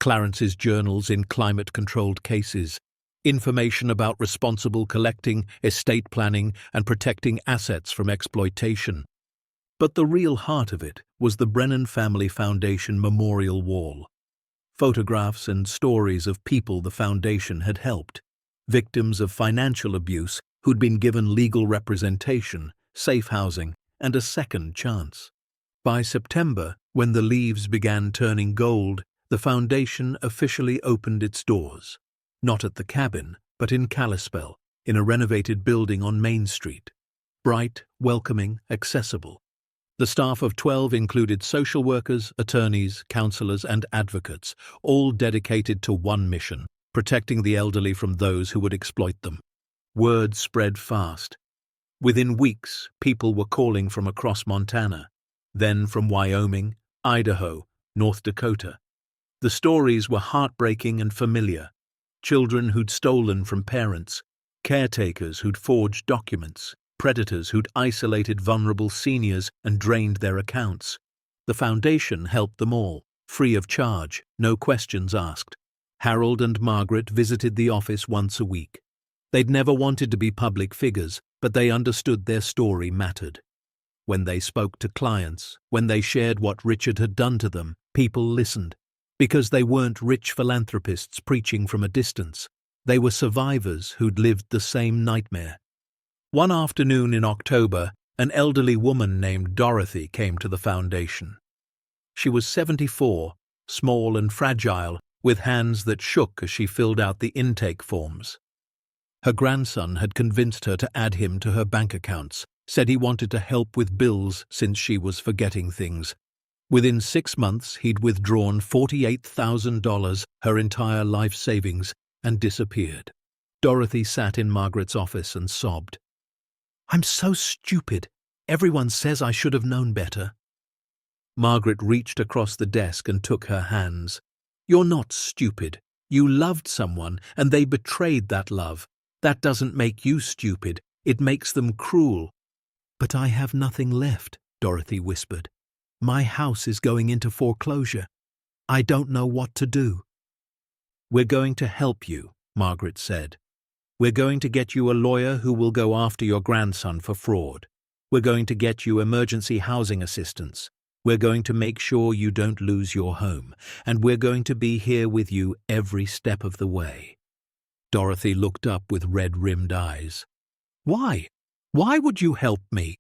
Clarence's journals in climate-controlled cases, information about responsible collecting, estate planning, and protecting assets from exploitation. But the real heart of it was the Brennan Family Foundation Memorial Wall. Photographs and stories of people the foundation had helped, victims of financial abuse who'd been given legal representation, safe housing, and a second chance. By September, when the leaves began turning gold, the foundation officially opened its doors. Not at the cabin, but in Kalispell, in a renovated building on Main Street. Bright, welcoming, accessible. The staff of 12 included social workers, attorneys, counselors, and advocates, all dedicated to one mission, protecting the elderly from those who would exploit them. Word spread fast. Within weeks, people were calling from across Montana, then from Wyoming, Idaho, North Dakota. The stories were heartbreaking and familiar. Children who'd stolen from parents, caretakers who'd forged documents, predators who'd isolated vulnerable seniors and drained their accounts. The foundation helped them all, free of charge, no questions asked. Harold and Margaret visited the office once a week. They'd never wanted to be public figures, but they understood their story mattered. When they spoke to clients, when they shared what Richard had done to them, people listened. Because they weren't rich philanthropists preaching from a distance. They were survivors who'd lived the same nightmare. One afternoon in October, an elderly woman named Dorothy came to the foundation. She was 74, small and fragile, with hands that shook as she filled out the intake forms. Her grandson had convinced her to add him to her bank accounts, said he wanted to help with bills since she was forgetting things. Within 6 months, he'd withdrawn $48,000, her entire life savings, and disappeared. Dorothy sat in Margaret's office and sobbed. "I'm so stupid. Everyone says I should have known better." Margaret reached across the desk and took her hands. "You're not stupid. You loved someone, and they betrayed that love. That doesn't make you stupid. It makes them cruel." "But I have nothing left," Dorothy whispered. "My house is going into foreclosure. I don't know what to do." "We're going to help you," Margaret said. "We're going to get you a lawyer who will go after your grandson for fraud. We're going to get you emergency housing assistance. We're going to make sure you don't lose your home. And we're going to be here with you every step of the way." Dorothy looked up with red-rimmed eyes. "Why? Why would you help me?"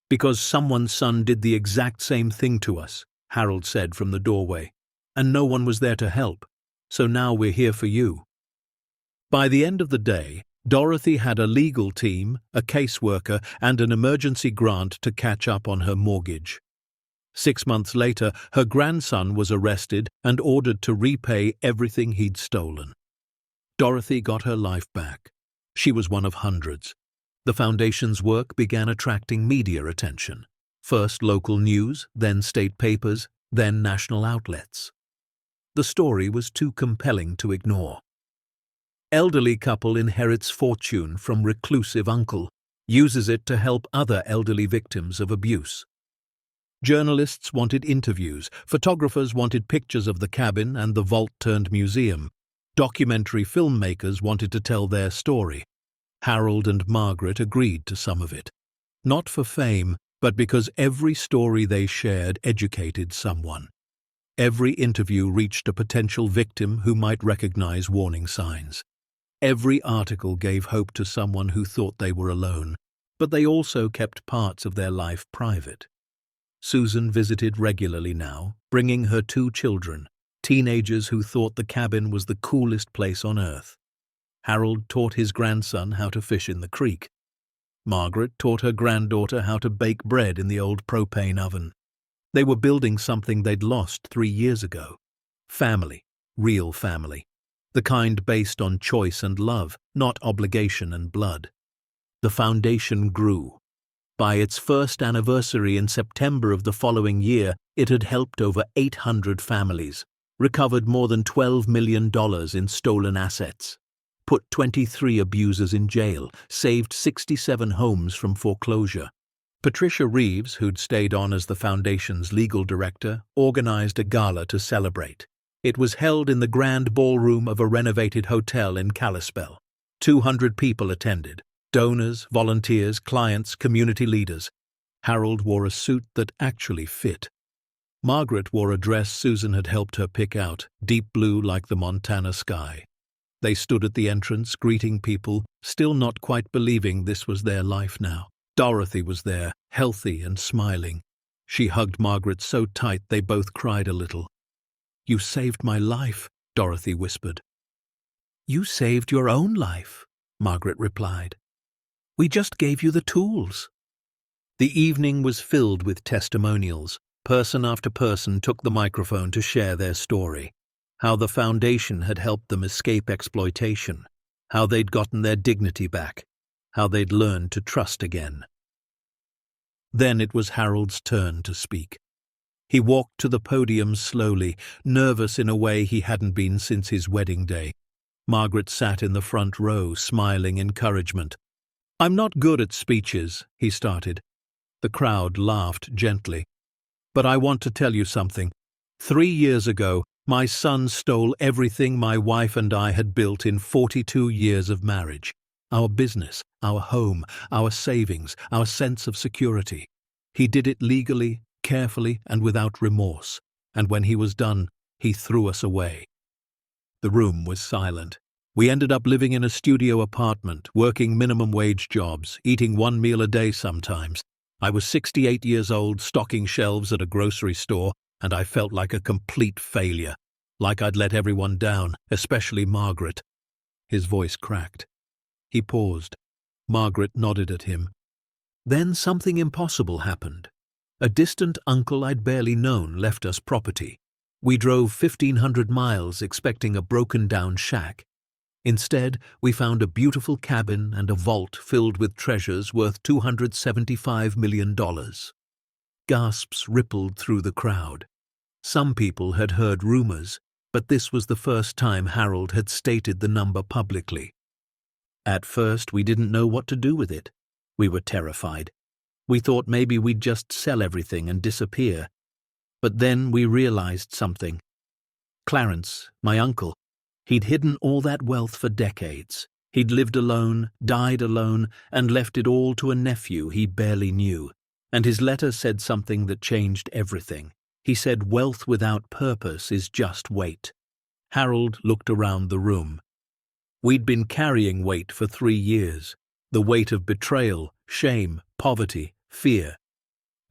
"Because someone's son did the exact same thing to us," Harold said from the doorway, "and no one was there to help. So now we're here for you." By the end of the day, Dorothy had a legal team, a caseworker, and an emergency grant to catch up on her mortgage. 6 months later, her grandson was arrested and ordered to repay everything he'd stolen. Dorothy got her life back. She was one of hundreds. The foundation's work began attracting media attention. First local news, then state papers, then national outlets. The story was too compelling to ignore. Elderly couple inherits fortune from reclusive uncle, uses it to help other elderly victims of abuse. Journalists wanted interviews, photographers wanted pictures of the cabin and the vault-turned-museum. Documentary filmmakers wanted to tell their story. Harold and Margaret agreed to some of it. Not for fame, but because every story they shared educated someone. Every interview reached a potential victim who might recognize warning signs. Every article gave hope to someone who thought they were alone, but they also kept parts of their life private. Susan visited regularly now, bringing her 2 children, teenagers who thought the cabin was the coolest place on earth. Harold taught his grandson how to fish in the creek. Margaret taught her granddaughter how to bake bread in the old propane oven. They were building something they'd lost 3 years ago. Family, real family. The kind based on choice and love, not obligation and blood. The foundation grew. By its first anniversary in September of the following year, it had helped over 800 families, recovered more than $12 million in stolen assets, put 23 abusers in jail, saved 67 homes from foreclosure. Patricia Reeves, who'd stayed on as the foundation's legal director, organized a gala to celebrate. It was held in the grand ballroom of a renovated hotel in Kalispell. 200 people attended. Donors, volunteers, clients, community leaders. Harold wore a suit that actually fit. Margaret wore a dress Susan had helped her pick out, deep blue like the Montana sky. They stood at the entrance, greeting people, still not quite believing this was their life now. Dorothy was there, healthy and smiling. She hugged Margaret so tight they both cried a little. "You saved my life," Dorothy whispered. "You saved your own life," Margaret replied. "We just gave you the tools." The evening was filled with testimonials. Person after person took the microphone to share their story. How the foundation had helped them escape exploitation. How they'd gotten their dignity back. How they'd learned to trust again. Then it was Harold's turn to speak. He walked to the podium slowly, nervous in a way he hadn't been since his wedding day. Margaret sat in the front row, smiling encouragement. "I'm not good at speeches," he started. The crowd laughed gently. "But I want to tell you something. 3 years ago, my son stole everything my wife and I had built in 42 years of marriage. Our business, our home, our savings, our sense of security. He did it legally, carefully, and without remorse. And when he was done, he threw us away." The room was silent. We ended up living in a studio apartment, working minimum wage jobs, eating 1 meal a day sometimes. I was 68 years old, stocking shelves at a grocery store, and I felt like a complete failure. Like I'd let everyone down, especially Margaret. His voice cracked. He paused. Margaret nodded at him. Then something impossible happened. A distant uncle I'd barely known left us property. We drove 1,500 miles expecting a broken-down shack. Instead, we found a beautiful cabin and a vault filled with treasures worth $275 million. Gasps rippled through the crowd. Some people had heard rumors, but this was the first time Harold had stated the number publicly. At first, we didn't know what to do with it. We were terrified. We thought maybe we'd just sell everything and disappear. But then we realized something. Clarence, my uncle, he'd hidden all that wealth for decades. He'd lived alone, died alone, and left it all to a nephew he barely knew. And his letter said something that changed everything. He said wealth without purpose is just weight. Harold looked around the room. We'd been carrying weight for 3 years. The weight of betrayal, shame, poverty, fear.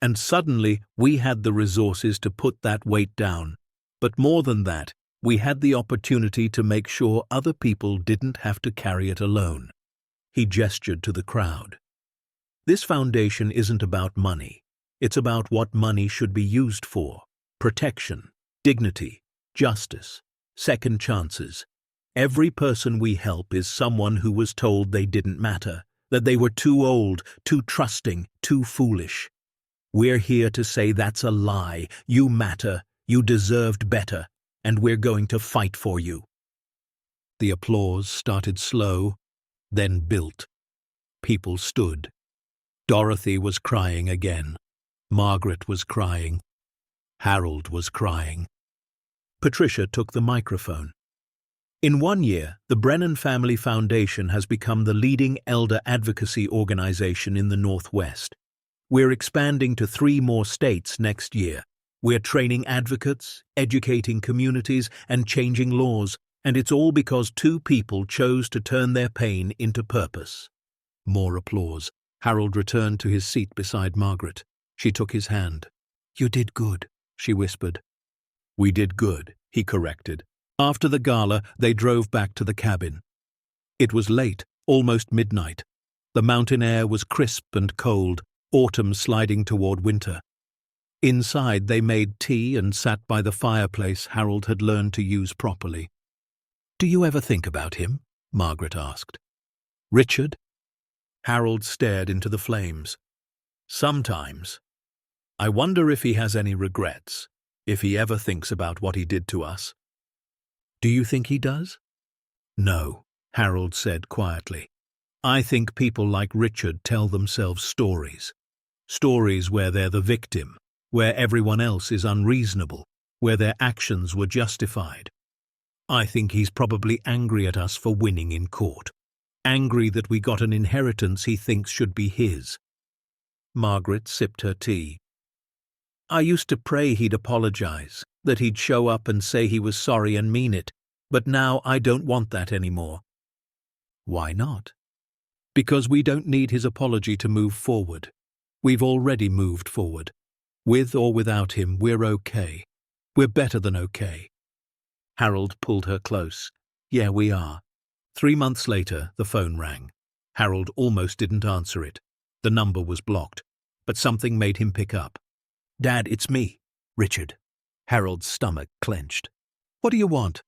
And suddenly, we had the resources to put that weight down. But more than that, we had the opportunity to make sure other people didn't have to carry it alone. He gestured to the crowd. This foundation isn't about money. It's about what money should be used for: protection, dignity, justice, second chances. Every person we help is someone who was told they didn't matter, that they were too old, too trusting, too foolish. We're here to say that's a lie. You matter, you deserved better, and we're going to fight for you. The applause started slow, then built. People stood. Dorothy was crying again. Margaret was crying. Harold was crying. Patricia took the microphone. In 1 year, the Brennan Family Foundation has become the leading elder advocacy organization in the Northwest. We're expanding to 3 more states next year. We're training advocates, educating communities, and changing laws, and it's all because 2 people chose to turn their pain into purpose. More applause. Harold returned to his seat beside Margaret. She took his hand. "You did good," she whispered. "We did good," he corrected. After the gala, they drove back to the cabin. It was late, almost midnight. The mountain air was crisp and cold, autumn sliding toward winter. Inside, they made tea and sat by the fireplace Harold had learned to use properly. "Do you ever think about him?" Margaret asked. "Richard?" Harold stared into the flames. "Sometimes. I wonder if he has any regrets, if he ever thinks about what he did to us." "Do you think he does?" "No," Harold said quietly. "I think people like Richard tell themselves stories. Stories where they're the victim, where everyone else is unreasonable, where their actions were justified. I think he's probably angry at us for winning in court. Angry that we got an inheritance he thinks should be his." Margaret sipped her tea. "I used to pray he'd apologize, that he'd show up and say he was sorry and mean it, but now I don't want that anymore." "Why not?" "Because we don't need his apology to move forward. We've already moved forward. With or without him, we're okay. We're better than okay." Harold pulled her close. "Yeah, we are." 3 months later, the phone rang. Harold almost didn't answer it. The number was blocked, but something made him pick up. "Dad, it's me, Richard." Harold's stomach clenched. "What do you want?"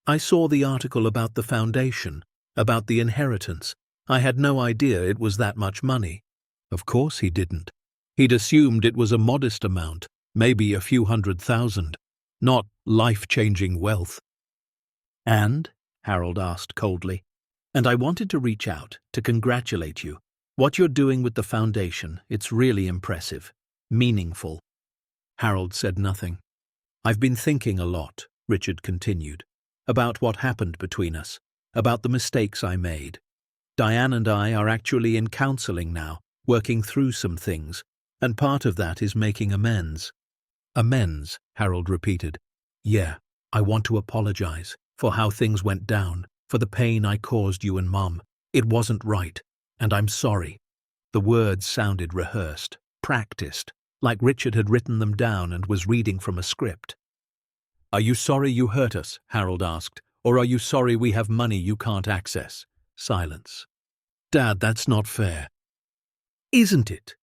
"I saw the article about the foundation, about the inheritance. I had no idea it was that much money." Of course he didn't. He'd assumed it was a modest amount, maybe a few $100,000, not life-changing wealth. "And?" Harold asked coldly. "And I wanted to reach out, to congratulate you. What you're doing with the foundation, it's really impressive, meaningful." Harold said nothing. "I've been thinking a lot," Richard continued, "about what happened between us, about the mistakes I made. Diane and I are actually in counseling now, working through some things, and part of that is making amends." "Amends," Harold repeated. "Yeah, I want to apologize for how things went down, for the pain I caused you and Mom. It wasn't right, and I'm sorry." The words sounded rehearsed, practiced, like Richard had written them down and was reading from a script. "Are you sorry you hurt us?" Harold asked. "Or are you sorry we have money you can't access?" Silence. "Dad, that's not fair." "Isn't it?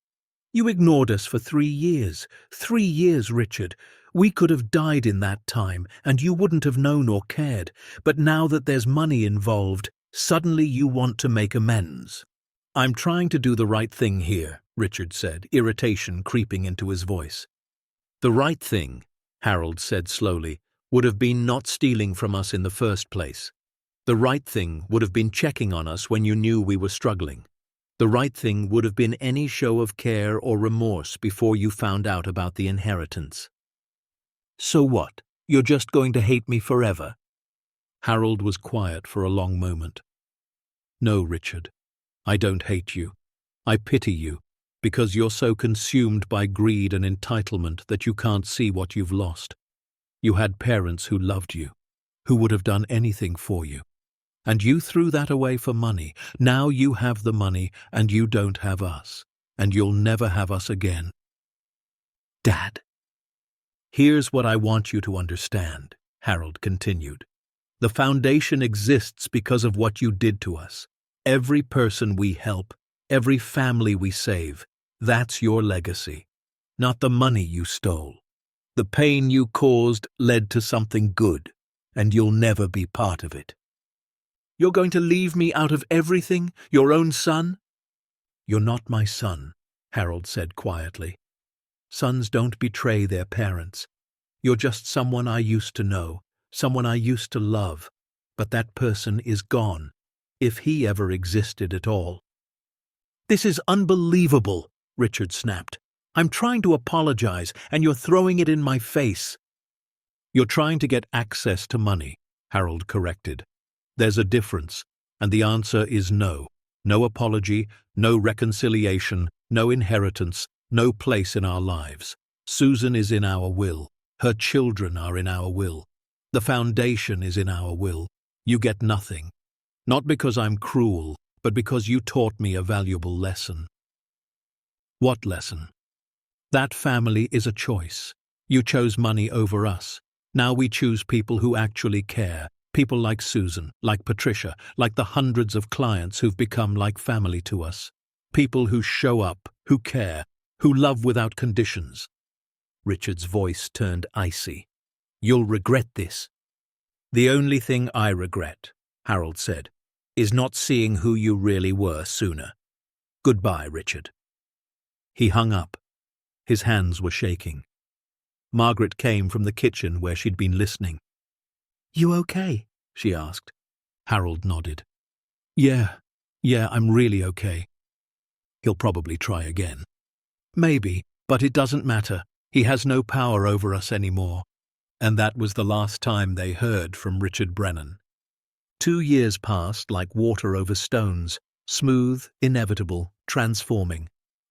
You ignored us for 3 years. 3 years, Richard. We could have died in that time, and you wouldn't have known or cared. But now that there's money involved, suddenly you want to make amends." "I'm trying to do the right thing here," Richard said, irritation creeping into his voice. "The right thing," Harold said slowly, "would have been not stealing from us in the first place. The right thing would have been checking on us when you knew we were struggling. The right thing would have been any show of care or remorse before you found out about the inheritance." "So what? You're just going to hate me forever?" Harold was quiet for a long moment. "No, Richard, I don't hate you. I pity you, because you're so consumed by greed and entitlement that you can't see what you've lost. You had parents who loved you, who would have done anything for you. And you threw that away for money. Now you have the money, and you don't have us. And you'll never have us again." "Dad." "Here's what I want you to understand," Harold continued. "The foundation exists because of what you did to us. Every person we help, every family we save, that's your legacy, not the money you stole. The pain you caused led to something good, and you'll never be part of it. You're going to leave me out of everything, your own son? You're not my son, Harold said quietly. Sons don't betray their parents. You're just someone I used to know, someone I used to love, but that person is gone, if he ever existed at all. This is unbelievable, Richard snapped. I'm trying to apologize, and you're throwing it in my face. You're trying to get access to money, Harold corrected. There's a difference, and the answer is no. No apology, no reconciliation, no inheritance, no place in our lives. Susan is in our will. Her children are in our will. The foundation is in our will. You get nothing. Not because I'm cruel, but because you taught me a valuable lesson. What lesson? That family is a choice. You chose money over us. Now we choose people who actually care. People like Susan, like Patricia, like the hundreds of clients who've become like family to us. People who show up, who care, who love without conditions. Richard's voice turned icy. You'll regret this. The only thing I regret, Harold said, is not seeing who you really were sooner. Goodbye, Richard. He hung up. His hands were shaking. Margaret came from the kitchen where she'd been listening. You okay? She asked. Harold nodded. Yeah, I'm really okay. He'll probably try again. Maybe, but it doesn't matter. He has no power over us anymore. And that was the last time they heard from Richard Brennan. 2 years passed like water over stones, smooth, inevitable, transforming.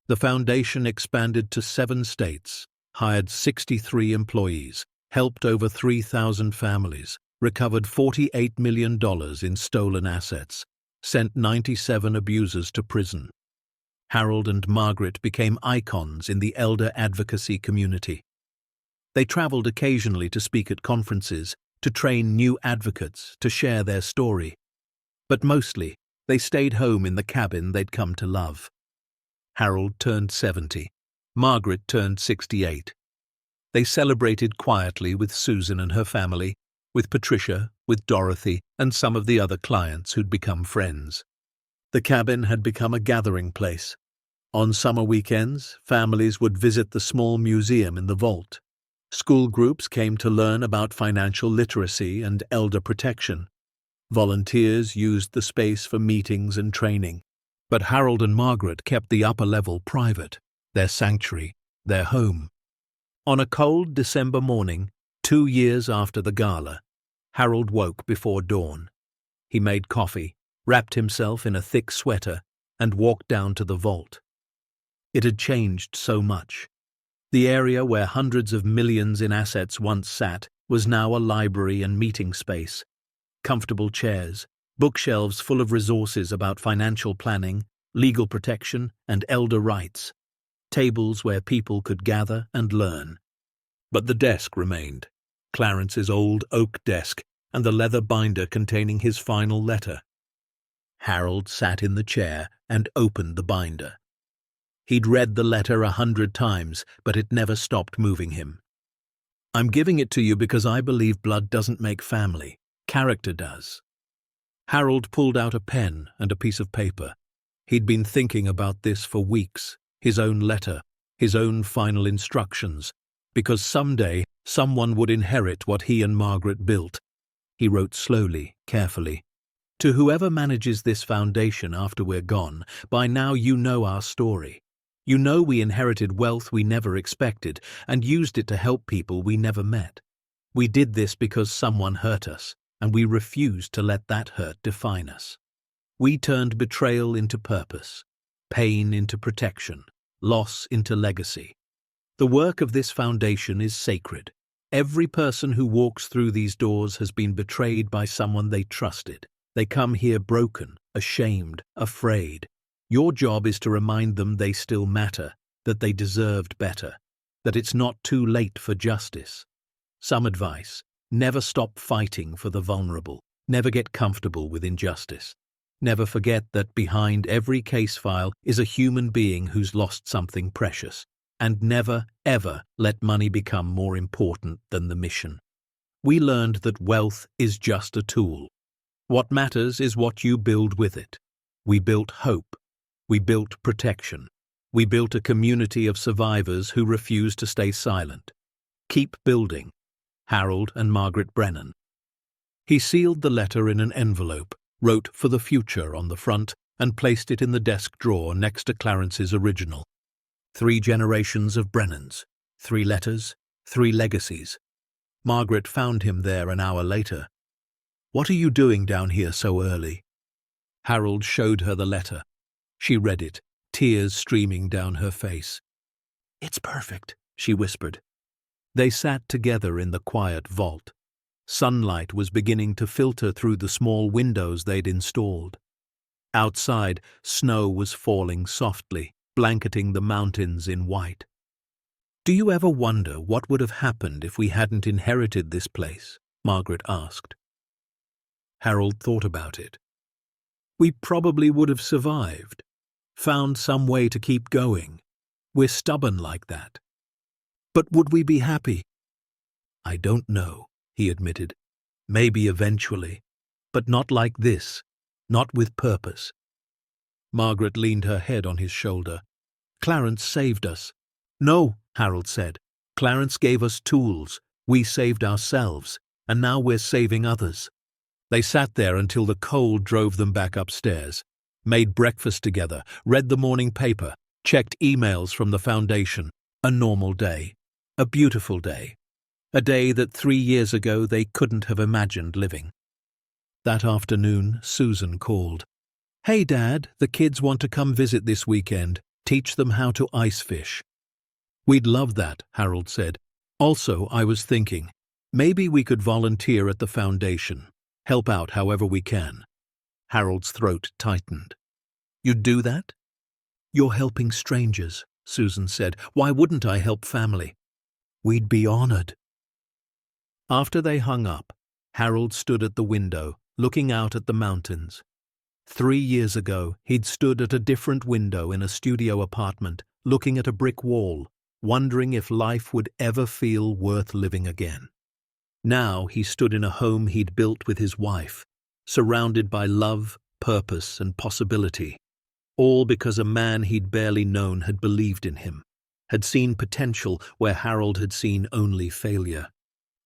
The foundation expanded to 7 states, hired 63 employees, helped over 3,000 families, recovered $48 million in stolen assets, sent 97 abusers to prison. Harold and Margaret became icons in the elder advocacy community. They traveled occasionally to speak at conferences, to train new advocates, to share their story. But mostly, they stayed home in the cabin they'd come to love. Harold turned 70. Margaret turned 68. They celebrated quietly with Susan and her family, with Patricia, with Dorothy, and some of the other clients who'd become friends. The cabin had become a gathering place. On summer weekends, families would visit the small museum in the vault. School groups came to learn about financial literacy and elder protection. Volunteers used the space for meetings and training. But Harold and Margaret kept the upper level private, their sanctuary, their home. On a cold December morning, 2 years after the gala, Harold woke before dawn. He made coffee, wrapped himself in a thick sweater, and walked down to the vault. It had changed so much. The area where hundreds of millions in assets once sat was now a library and meeting space. Comfortable chairs, bookshelves full of resources about financial planning, legal protection, and elder rights. Tables where people could gather and learn. But the desk remained. Clarence's old oak desk and the leather binder containing his final letter. Harold sat in the chair and opened the binder. He'd read the letter 100 times, but it never stopped moving him. I'm giving it to you because I believe blood doesn't make family. Character does. Harold pulled out a pen and a piece of paper. He'd been thinking about this for weeks, his own letter, his own final instructions, because someday someone would inherit what he and Margaret built. He wrote slowly, carefully. To whoever manages this foundation after we're gone, by now you know our story. You know we inherited wealth we never expected and used it to help people we never met. We did this because someone hurt us, and we refused to let that hurt define us. We turned betrayal into purpose, pain into protection, loss into legacy. The work of this foundation is sacred. Every person who walks through these doors has been betrayed by someone they trusted. They come here broken, ashamed, afraid. Your job is to remind them they still matter, that they deserved better, that it's not too late for justice. Some advice: never stop fighting for the vulnerable. Never get comfortable with injustice. Never forget that behind every case file is a human being who's lost something precious. And never, ever let money become more important than the mission. We learned that wealth is just a tool. What matters is what you build with it. We built hope. We built protection. We built a community of survivors who refuse to stay silent. Keep building. Harold and Margaret Brennan. He sealed the letter in an envelope, wrote "For the Future" on the front, and placed it in the desk drawer next to Clarence's original. 3 generations of Brennans, 3 letters, 3 legacies. Margaret found him there an hour later. "What are you doing down here so early?" Harold showed her the letter. She read it, tears streaming down her face. "It's perfect," she whispered. They sat together in the quiet vault. Sunlight was beginning to filter through the small windows they'd installed. Outside, snow was falling softly, blanketing the mountains in white. "Do you ever wonder what would have happened if we hadn't inherited this place?" Margaret asked. Harold thought about it. "We probably would have survived, found some way to keep going. We're stubborn like that. But would we be happy?" "I don't know," he admitted. "Maybe eventually, but not like this, not with purpose." Margaret leaned her head on his shoulder. "Clarence saved us." "No," Harold said. "Clarence gave us tools. We saved ourselves, and now we're saving others." They sat there until the cold drove them back upstairs, made breakfast together, read the morning paper, checked emails from the foundation. A normal day. A beautiful day. A day that 3 years ago they couldn't have imagined living. That afternoon, Susan called. "Hey, Dad, the kids want to come visit this weekend. Teach them how to ice fish." "We'd love that," Harold said. "Also, I was thinking, maybe we could volunteer at the foundation, help out however we can." Harold's throat tightened. "You'd do that?" "You're helping strangers," Susan said. "Why wouldn't I help family?" "We'd be honored." After they hung up, Harold stood at the window, looking out at the mountains. 3 years ago, he'd stood at a different window in a studio apartment, looking at a brick wall, wondering if life would ever feel worth living again. Now he stood in a home he'd built with his wife, surrounded by love, purpose, and possibility, all because a man he'd barely known had believed in him, had seen potential where Harold had seen only failure.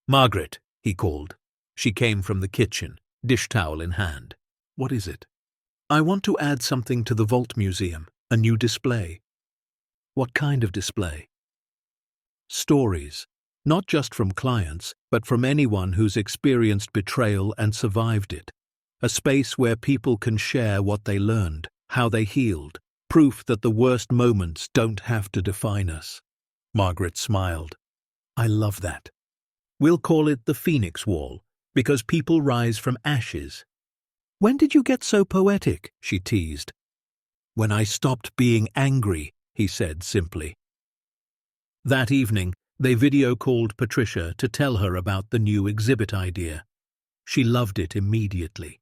"Margaret," he called. She came from the kitchen, dish towel in hand. "What is it?" "I want to add something to the Vault Museum, a new display." "What kind of display?" "Stories, not just from clients, but from anyone who's experienced betrayal and survived it. A space where people can share what they learned, how they healed, proof that the worst moments don't have to define us." Margaret smiled. "I love that. We'll call it the Phoenix Wall, because people rise from ashes." "When did you get so poetic?" she teased. "When I stopped being angry," he said simply. That evening, they video-called Patricia to tell her about the new exhibit idea. She loved it immediately.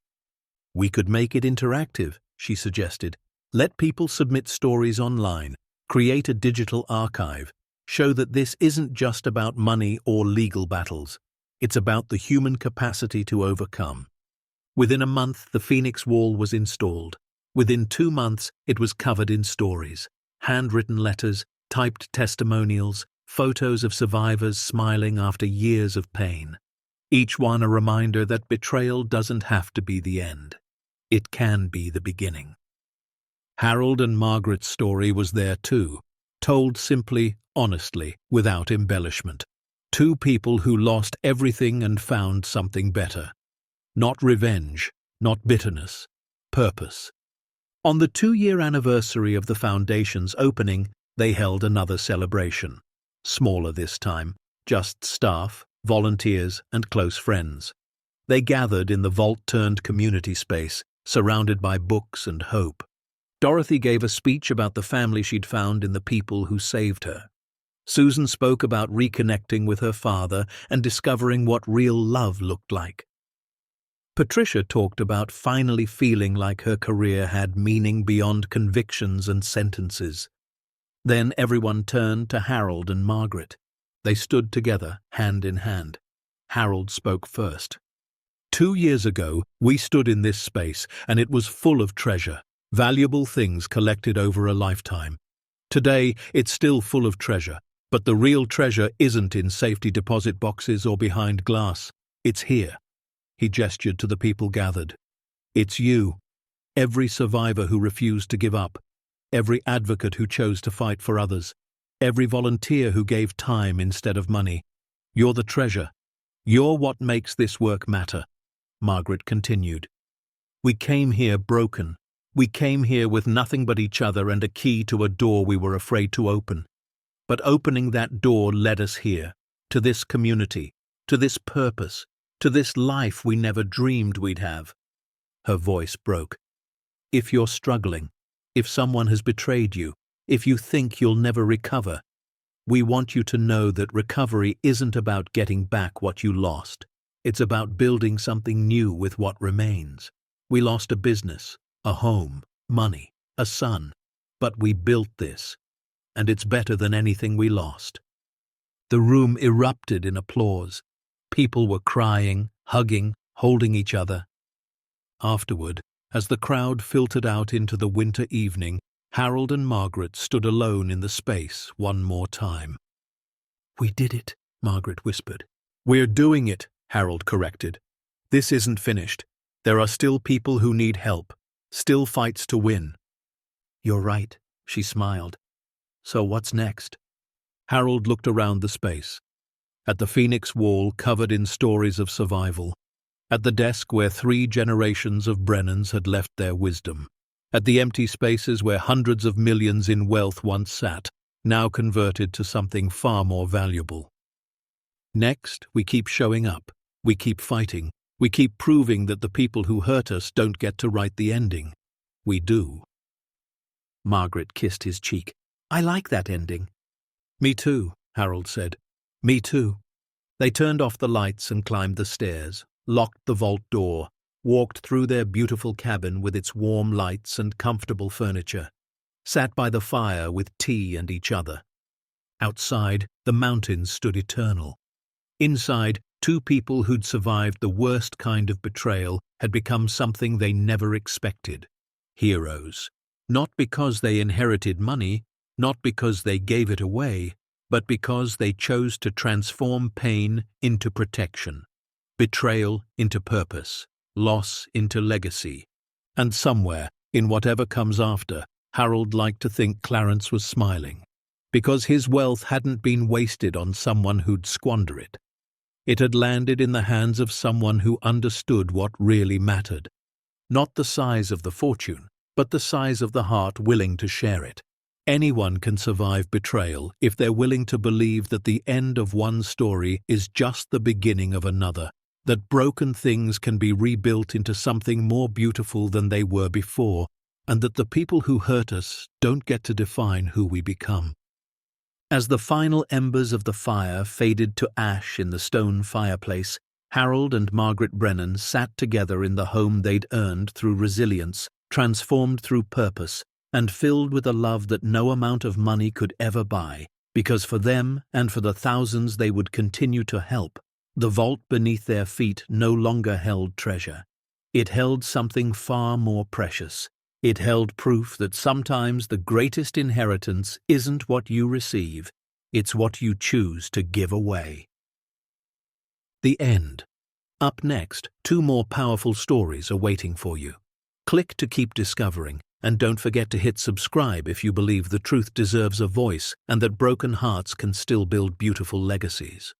"We could make it interactive," she suggested. "Let people submit stories online, create a digital archive, show that this isn't just about money or legal battles. It's about the human capacity to overcome." Within a month, the Phoenix Wall was installed. Within 2 months, it was covered in stories, handwritten letters, typed testimonials, photos of survivors smiling after years of pain. Each one a reminder that betrayal doesn't have to be the end. It can be the beginning. Harold and Margaret's story was there too, told simply, honestly, without embellishment. 2 people who lost everything and found something better. Not revenge, not bitterness, purpose. On the 2-year anniversary of the foundation's opening, they held another celebration. Smaller this time, just staff, volunteers, and close friends. They gathered in the vault-turned community space, surrounded by books and hope. Dorothy gave a speech about the family she'd found in the people who saved her. Susan spoke about reconnecting with her father and discovering what real love looked like. Patricia talked about finally feeling like her career had meaning beyond convictions and sentences. Then everyone turned to Harold and Margaret. They stood together, hand in hand. Harold spoke first. 2 years ago, we stood in this space, and it was full of treasure, valuable things collected over a lifetime. Today, it's still full of treasure, but the real treasure isn't in safety deposit boxes or behind glass. It's here. He gestured to the people gathered. It's you, every survivor who refused to give up, every advocate who chose to fight for others, every volunteer who gave time instead of money. You're the treasure. You're what makes this work matter. Margaret continued. We came here broken. We came here with nothing but each other and a key to a door we were afraid to open. But opening that door led us here, to this community, to this purpose, to this life we never dreamed we'd have. Her voice broke. If you're struggling, if someone has betrayed you, if you think you'll never recover, we want you to know that recovery isn't about getting back what you lost. It's about building something new with what remains. We lost a business, a home, money, a son, but we built this, and it's better than anything we lost. The room erupted in applause. People were crying, hugging, holding each other. Afterward, as the crowd filtered out into the winter evening, Harold and Margaret stood alone in the space one more time. We did it, Margaret whispered. We're doing it, Harold corrected. This isn't finished. There are still people who need help, still fights to win. You're right, she smiled. So what's next? Harold looked around the space. At the Phoenix Wall covered in stories of survival. At the desk where 3 generations of Brennans had left their wisdom. At the empty spaces where hundreds of millions in wealth once sat, now converted to something far more valuable. Next, we keep showing up. We keep fighting. We keep proving that the people who hurt us don't get to write the ending. We do. Margaret kissed his cheek. I like that ending. Me too, Harold said. Me too. They turned off the lights and climbed the stairs, locked the vault door, walked through their beautiful cabin with its warm lights and comfortable furniture, sat by the fire with tea and each other. Outside, the mountains stood eternal. Inside, 2 people who'd survived the worst kind of betrayal had become something they never expected. Heroes. Not because they inherited money, not because they gave it away, but because they chose to transform pain into protection, betrayal into purpose, loss into legacy. And somewhere, in whatever comes after, Harold liked to think Clarence was smiling, because his wealth hadn't been wasted on someone who'd squander it. It had landed in the hands of someone who understood what really mattered. Not the size of the fortune, but the size of the heart willing to share it. Anyone can survive betrayal if they're willing to believe that the end of one story is just the beginning of another, that broken things can be rebuilt into something more beautiful than they were before, and that the people who hurt us don't get to define who we become. As the final embers of the fire faded to ash in the stone fireplace, Harold and Margaret Brennan sat together in the home they'd earned through resilience, transformed through purpose, and filled with a love that no amount of money could ever buy, because for them and for the thousands they would continue to help, the vault beneath their feet no longer held treasure. It held something far more precious. It held proof that sometimes the greatest inheritance isn't what you receive, it's what you choose to give away. The end. Up next, 2 more powerful stories are waiting for you. Click to keep discovering, and don't forget to hit subscribe if you believe the truth deserves a voice and that broken hearts can still build beautiful legacies.